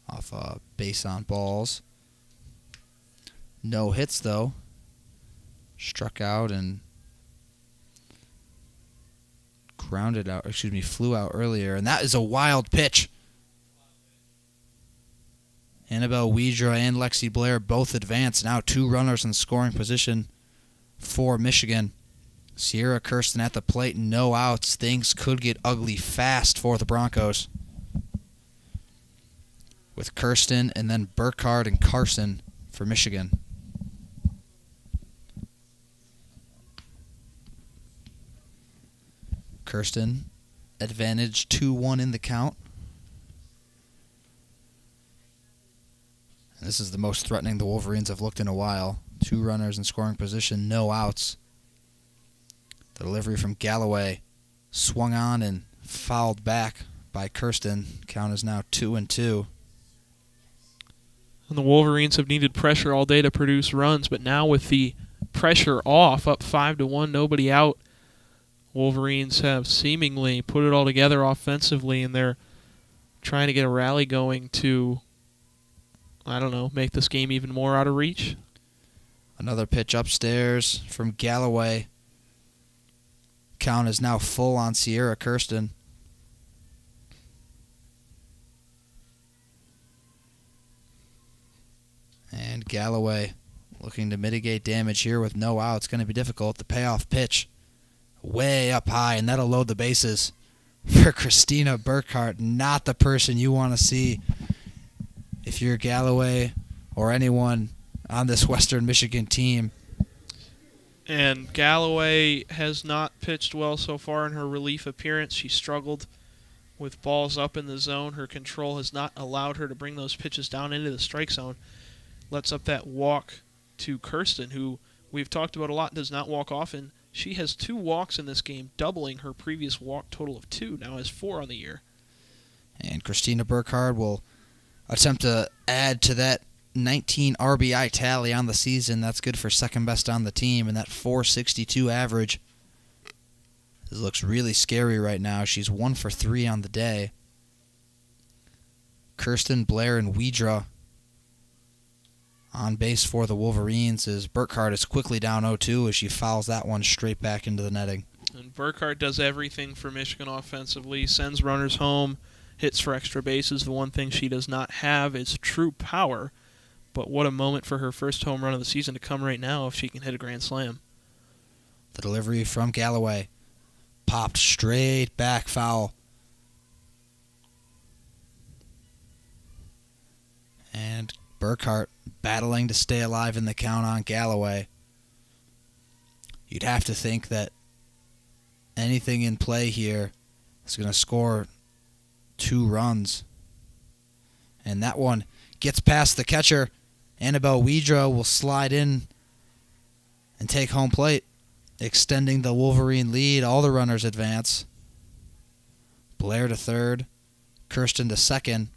Off base on balls. No hits, though. Struck out and flew out earlier. And that is a wild pitch. Annabelle Widra and Lexi Blair both advance. Now 2 runners in scoring position for Michigan. Sierra Kirsten at the plate, no outs. Things could get ugly fast for the Broncos. With Kirsten and then Burkhardt and Carson for Michigan. Kirsten, advantage 2-1 in the count. And this is the most threatening the Wolverines have looked in a while. 2 runners in scoring position, no outs. The delivery from Galloway swung on and fouled back by Kirsten. Count is now 2-2. And the Wolverines have needed pressure all day to produce runs, but now with the pressure off, up 5-1, nobody out, Wolverines have seemingly put it all together offensively, and they're trying to get a rally going to, make this game even more out of reach. Another pitch upstairs from Galloway. Count is now full on Sierra Kirsten. And Galloway looking to mitigate damage here with no outs. Going to be difficult. The payoff pitch way up high, and that'll load the bases for Christina Burkhardt. Not the person you want to see if you're Galloway or anyone on this Western Michigan team. And Galloway has not pitched well so far in her relief appearance. She struggled with balls up in the zone. Her control has not allowed her to bring those pitches down into the strike zone. Lets up that walk to Kirsten, who we've talked about a lot, does not walk often. She has 2 walks in this game, doubling her previous walk total of 2. Now has 4 on the year. And Christina Burkhardt will attempt to add to that 19 RBI tally on the season. That's good for second best on the team, and that .462 average. This looks really scary right now. She's 1 for 3 on the day. Kirsten, Blair, and Widra on base for the Wolverines as Burkhardt is quickly down 0-2 as she fouls that one straight back into the netting. And Burkhardt does everything for Michigan offensively, sends runners home, hits for extra bases. The one thing she does not have is true power. But what a moment for her first home run of the season to come right now if she can hit a grand slam. The delivery from Galloway popped straight back foul. And Burkhardt battling to stay alive in the count on Galloway. You'd have to think that anything in play here is going to score 2 runs. And that one gets past the catcher. Annabelle Widra will slide in and take home plate, extending the Wolverine lead. All the runners advance. Blair to third, Kirsten to second.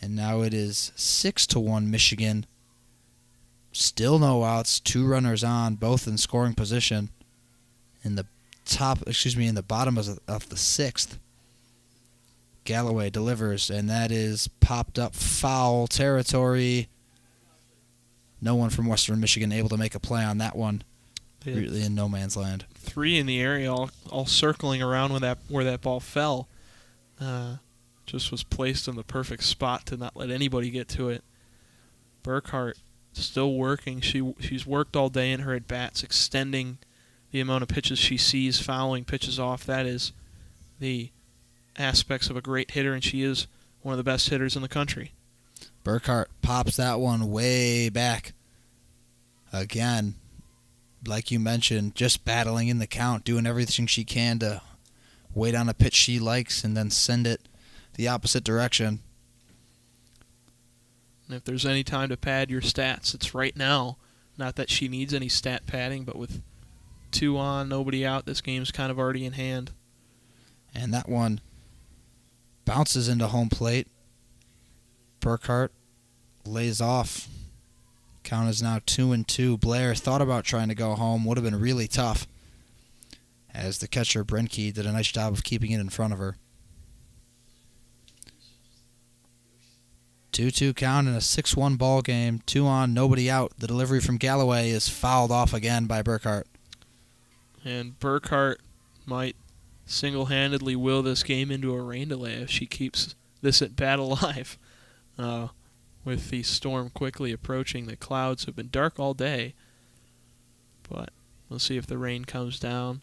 And now it is 6-1 Michigan. Still no outs, 2 runners on, both in scoring position. In the bottom of the 6th. Galloway delivers, and that is popped up foul territory. No one from Western Michigan able to make a play on that one. Really in no man's land. 3 in the area, all circling around where that ball fell. Just was placed in the perfect spot to not let anybody get to it. Burkhardt still working. She's worked all day in her at-bats, extending the amount of pitches she sees, fouling pitches off. That is the aspects of a great hitter, and she is one of the best hitters in the country. Burkhardt pops that one way back. Again, like you mentioned, just battling in the count, doing everything she can to wait on a pitch she likes and then send it the opposite direction. And if there's any time to pad your stats, it's right now. Not that she needs any stat padding, but with 2 on, nobody out, this game's kind of already in hand. And that one bounces into home plate. Burkhardt lays off. Count is now 2-2. Blair thought about trying to go home. Would have been really tough, as the catcher, Brenke, did a nice job of keeping it in front of her. 2-2 count in a 6-1 ball game. 2 on, nobody out. The delivery from Galloway is fouled off again by Burkhardt. And Burkhardt might single-handedly will this game into a rain delay if she keeps this at bat alive. With the storm quickly approaching, the clouds have been dark all day. But we'll see if the rain comes down.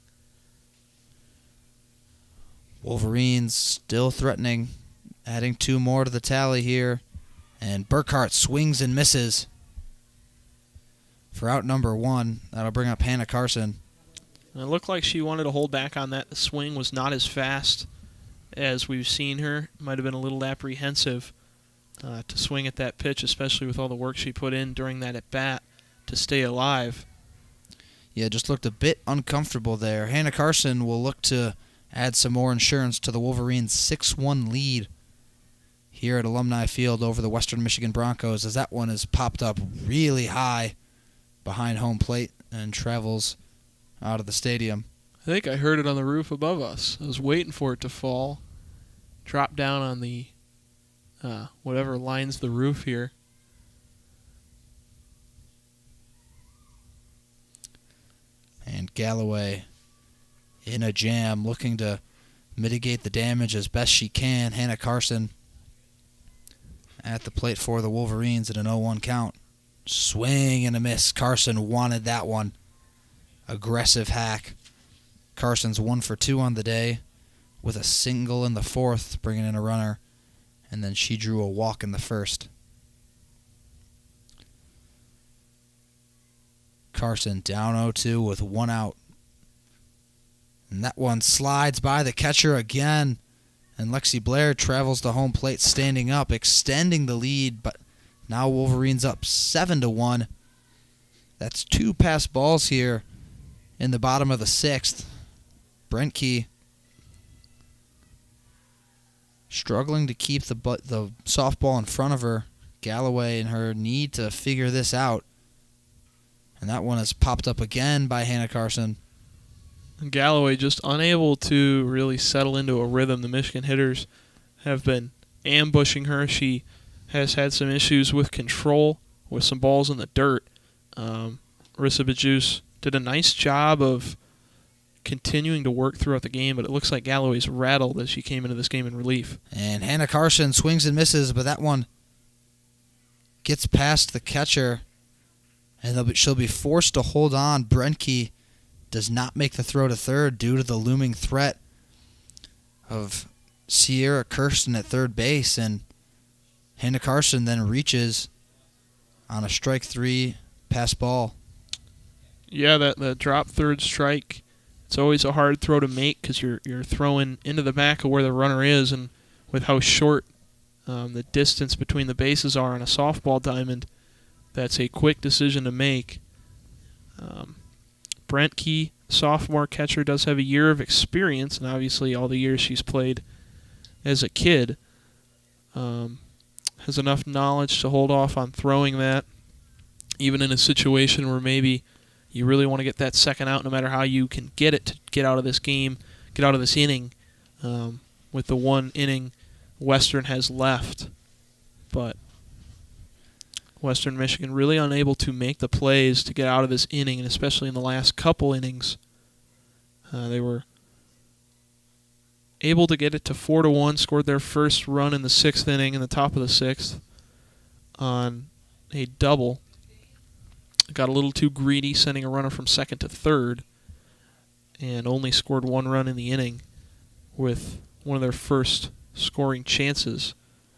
Wolverines still threatening, adding 2 more to the tally here. And Burkhardt swings and misses for out number 1. That'll bring up Hannah Carson. It looked like she wanted to hold back on that. The swing was not as fast as we've seen her. Might have been a little apprehensive to swing at that pitch, especially with all the work she put in during that at-bat to stay alive. Yeah, just looked a bit uncomfortable there. Hannah Carson will look to add some more insurance to the Wolverines' 6-1 lead here at Alumni Field over the Western Michigan Broncos, as that one is popped up really high behind home plate and travels out of the stadium. I think I heard it on the roof above us. I was waiting for it to fall, drop down on the whatever lines the roof here. And Galloway in a jam, looking to mitigate the damage as best she can. Hannah Carson at the plate for the Wolverines at an 0-1 count. Swing and a miss. Carson wanted that one. Aggressive hack. Carson's 1 for 2 on the day with a single in the fourth, bringing in a runner. And then she drew a walk in the first. Carson down 0-2 with 1 out. And that one slides by the catcher again. And Lexi Blair travels to home plate standing up, extending the lead. But now Wolverines up 7-1. That's 2 pass balls here in the bottom of the 6th. Brent Key struggling to keep the softball in front of her. Galloway and her need to figure this out. And that one is popped up again by Hannah Carson. Galloway just unable to really settle into a rhythm. The Michigan hitters have been ambushing her. She has had some issues with control, with some balls in the dirt. Alyssa Bajus did a nice job of continuing to work throughout the game, but it looks like Galloway's rattled as she came into this game in relief. And Hannah Carson swings and misses, but that one gets past the catcher, and she'll be forced to hold on. Brenke does not make the throw to third due to the looming threat of Sierra Kirsten at third base, and Hannah Carson then reaches on a strike 3 pass ball. Yeah, that drop third strike, it's always a hard throw to make because you're throwing into the back of where the runner is, and with how short the distance between the bases are on a softball diamond, that's a quick decision to make. Brent Key, sophomore catcher, does have a year of experience, and obviously all the years she's played as a kid. Has enough knowledge to hold off on throwing that, even in a situation where maybe you really want to get that second out, no matter how you can get it to get out of this game, get out of this inning, with the 1 inning Western has left. But Western Michigan really unable to make the plays to get out of this inning, and especially in the last couple innings. They were able to get it to 4-1, scored their first run in the 6th inning in the top of the 6th on a double. Got a little too greedy, sending a runner from second to third, and only scored 1 run in the inning with one of their first scoring chances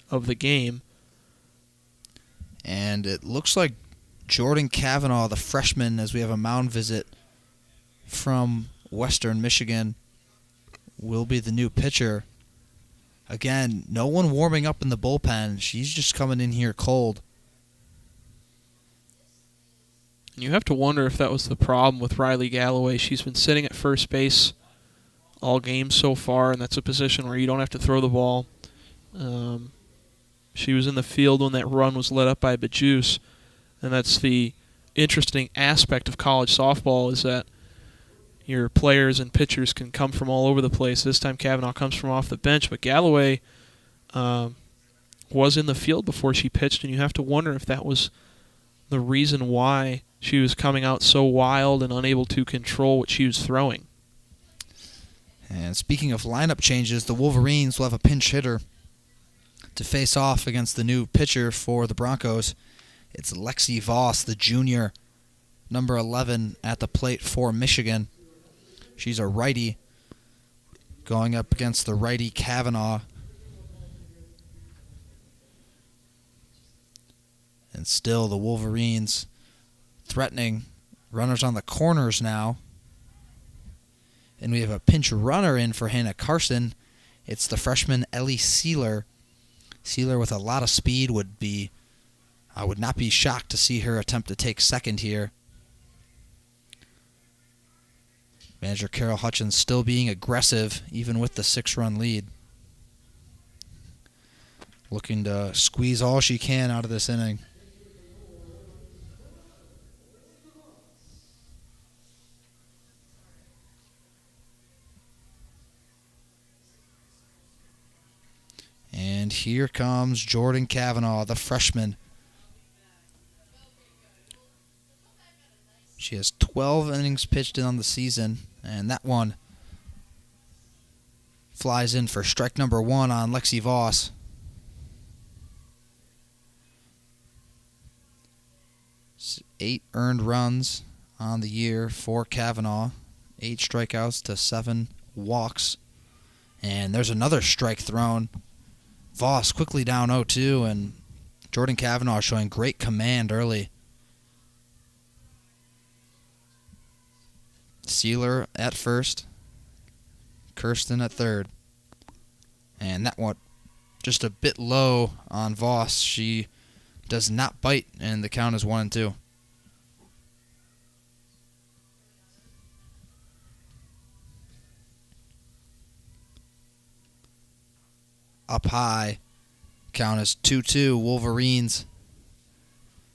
of the game. And it looks like Jordan Cavanaugh, the freshman, as we have a mound visit from Western Michigan, will be the new pitcher. Again, no one warming up in the bullpen. She's just coming in here cold. And you have to wonder if that was the problem with Riley Galloway. She's been sitting at first base all game so far, and that's a position where you don't have to throw the ball. She was in the field when that run was led up by Bajus, and that's the interesting aspect of college softball, is that your players and pitchers can come from all over the place. This time Cavanaugh comes from off the bench, but Galloway was in the field before she pitched, and you have to wonder if that was the reason why she was coming out so wild and unable to control what she was throwing. And speaking of lineup changes, the Wolverines will have a pinch hitter to face off against the new pitcher for the Broncos. It's Lexi Voss, the junior, number 11 at the plate for Michigan. She's a righty going up against the righty Cavanaugh. And still the Wolverines threatening. Runners on the corners now. And we have a pinch runner in for Hannah Carson. It's the freshman Ellie Sealer. Sealer with a lot of speed I would not be shocked to see her attempt to take second here. Manager Carol Hutchins still being aggressive, even with the 6-run lead. Looking to squeeze all she can out of this inning. And here comes Jordan Cavanaugh, the freshman. She has 12 innings pitched in on the season, and that one flies in for strike number 1 on Lexi Voss. Eight earned runs on the year for Cavanaugh. 8 strikeouts to 7 walks. And there's another strike thrown. Voss quickly down 0-2, and Jordan Cavanaugh showing great command early. Sealer at first. Kirsten at third. And that one just a bit low on Voss. She does not bite, and the count is 1-2. Up high, count is 2-2. Wolverines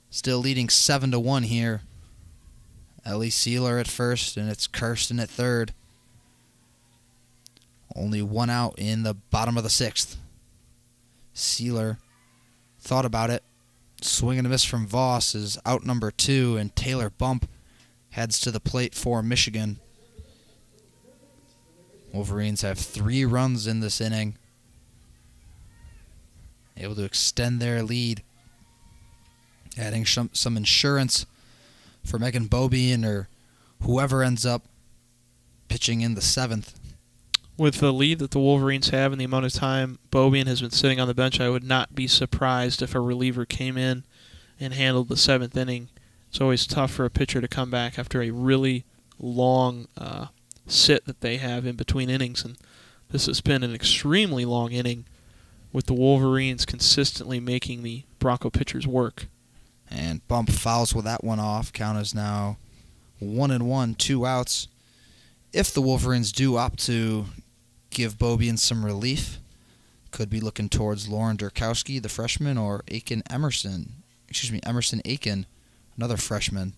still leading 7-1 here. Ellie Sealer at first, and it's Kirsten at third. Only 1 out in the bottom of the 6th. Sealer thought about it. Swing and a miss from Voss is out number 2, and Taylor Bump heads to the plate for Michigan. Wolverines have 3 runs in this inning, able to extend their lead, adding some insurance for Megan Beaubien or whoever ends up pitching in the 7th. With the lead that the Wolverines have and the amount of time Beaubien has been sitting on the bench, I would not be surprised if a reliever came in and handled the 7th inning. It's always tough for a pitcher to come back after a really long sit that they have in between innings, and this has been an extremely long inning with the Wolverines consistently making the Bronco pitchers work. And Bump fouls with that one off. Count is now 1-1, 2 outs. If the Wolverines do opt to give Beaubien some relief, could be looking towards Lauren Durkowski, the freshman, or Emerson Aiken, another freshman.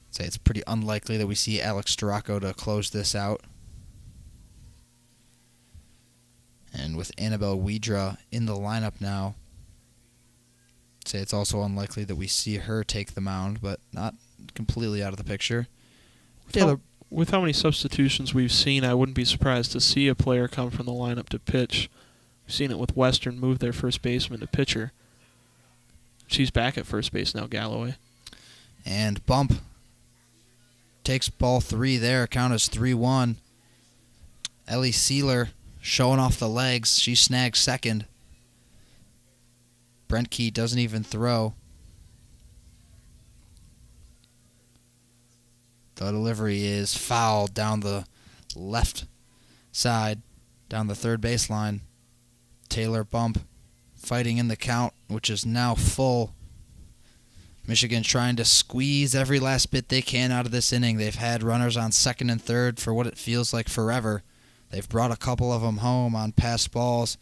I'd say it's pretty unlikely that we see Alex Storako to close this out. And with Annabelle Wedra in the lineup now, I'd say it's also unlikely that we see her take the mound, but not completely out of the picture. With how many substitutions we've seen, I wouldn't be surprised to see a player come from the lineup to pitch. We've seen it with Western move their first baseman to pitcher. She's back at first base now, Galloway. And Bump takes ball 3 there. Count is 3-1. Ellie Sealer showing off the legs. She snags second. Brent Key doesn't even throw. The delivery is fouled down the left side, down the third baseline. Taylor Bump fighting in the count, which is now full. Michigan trying to squeeze every last bit they can out of this inning. They've had runners on second and third for what it feels like forever. They've brought a couple of them home on passed balls.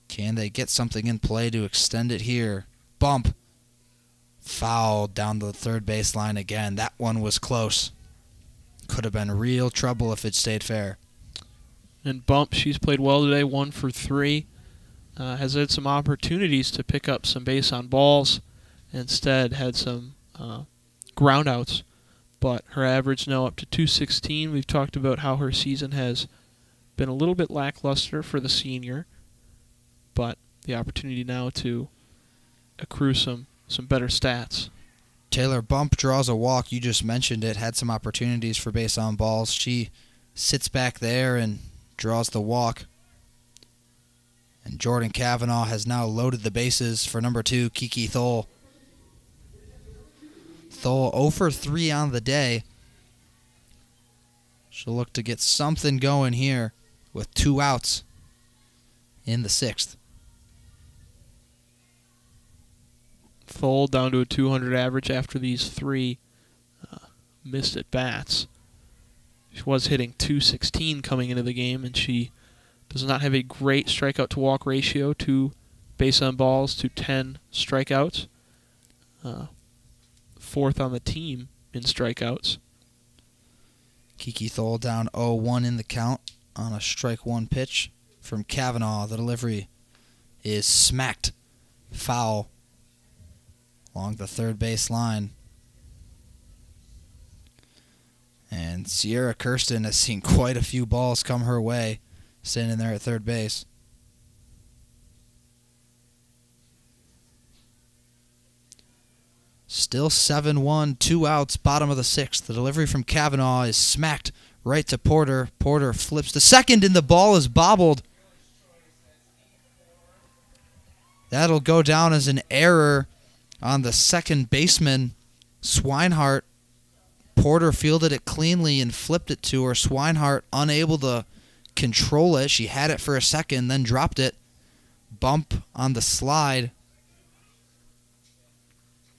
Can they get something in play to extend it here? Bump. Fouled down the third baseline again. That one was close. Could have been real trouble if it stayed fair. And Bump, she's played well today, 1 for 3. Has had some opportunities to pick up some base on balls. Instead, had some ground outs. But her average now up to 216. We've talked about how her season has been a little bit lackluster for the senior. But the opportunity now to accrue some better stats. Taylor Bump draws a walk. You just mentioned it. Had some opportunities for base on balls. She sits back there and draws the walk. And Jordan Cavanaugh has now loaded the bases for number 2, Kiki Thole. Thole 0 for 3 on the day. She'll look to get something going here with 2 outs in the 6th. Thole down to a 200 average after these 3 missed at bats. She was hitting 216 coming into the game, and she does not have a great strikeout to walk ratio. 2 base on balls to 10 strikeouts. 4th on the team in strikeouts. Kiki Thole down 0-1 in the count on a strike 1 pitch from Cavanaugh. The delivery is smacked foul along the third base line. And Sierra Kirsten has seen quite a few balls come her way, standing there at third base. Still 7-1, 2 outs, bottom of the sixth. The delivery from Cavanaugh is smacked right to Porter. Porter flips to second, and the ball is bobbled. That'll go down as an error on the second baseman, Swinehart. Porter fielded it cleanly and flipped it to her. Swinehart unable to control it. She had it for a second, then dropped it. Bump on the slide.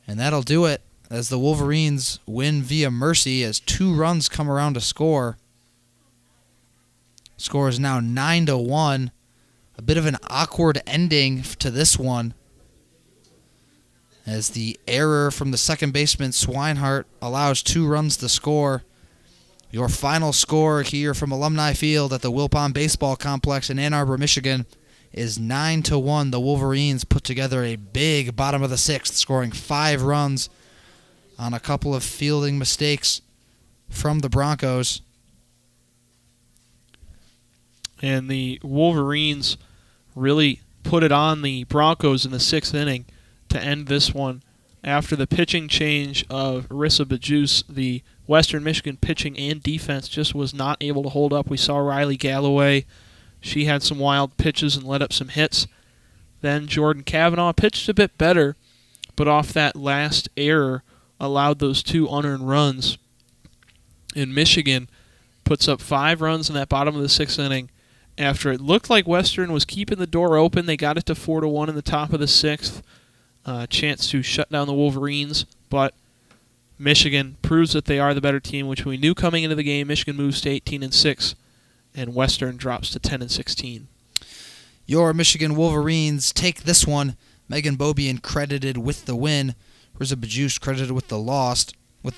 And that'll do it as the Wolverines win via mercy as 2 runs come around to score. Score is now 9-1. A bit of an awkward ending to this one, as the error from the second baseman, Swinehart, allows 2 runs to score. Your final score here from Alumni Field at the Wilpon Baseball Complex in Ann Arbor, Michigan, is 9-1. The Wolverines put together a big bottom of the sixth, scoring 5 runs on a couple of fielding mistakes from the Broncos. And the Wolverines really put it on the Broncos in the 6th inning to end this one. After the pitching change of Alyssa Kramer, the Western Michigan pitching and defense just was not able to hold up. We saw Riley Galloway. She had some wild pitches and let up some hits. Then Jordan Cavanaugh pitched a bit better, but off that last error allowed those 2 unearned runs. And Michigan puts up 5 runs in that bottom of the 6th inning. After it looked like Western was keeping the door open, they got it to 4-1 in the top of the 6th. Chance to shut down the Wolverines, but Michigan proves that they are the better team, which we knew coming into the game. Michigan moves to 18-6, and Western drops to 10-16. Your Michigan Wolverines take this one. Megan Beaubien credited with the win. Alyssa Kramer credited with the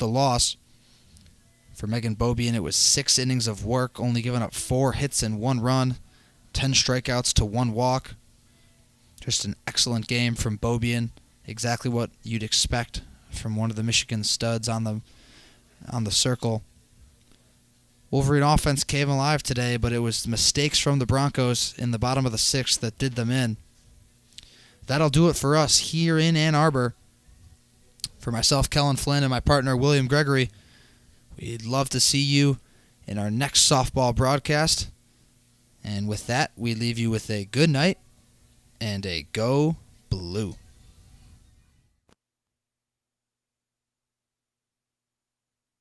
loss. For Megan Beaubien, it was 6 innings of work, only giving up 4 hits and 1 run, 10 strikeouts to 1 walk. Just an excellent game from Beaubien. Exactly what you'd expect from one of the Michigan studs on the circle. Wolverine offense came alive today, but it was mistakes from the Broncos in the bottom of the 6th that did them in. That'll do it for us here in Ann Arbor. For myself, Kelin, Flynn, and my partner, William Gregory, we'd love to see you in our next softball broadcast. And with that, we leave you with a good night and a go blue.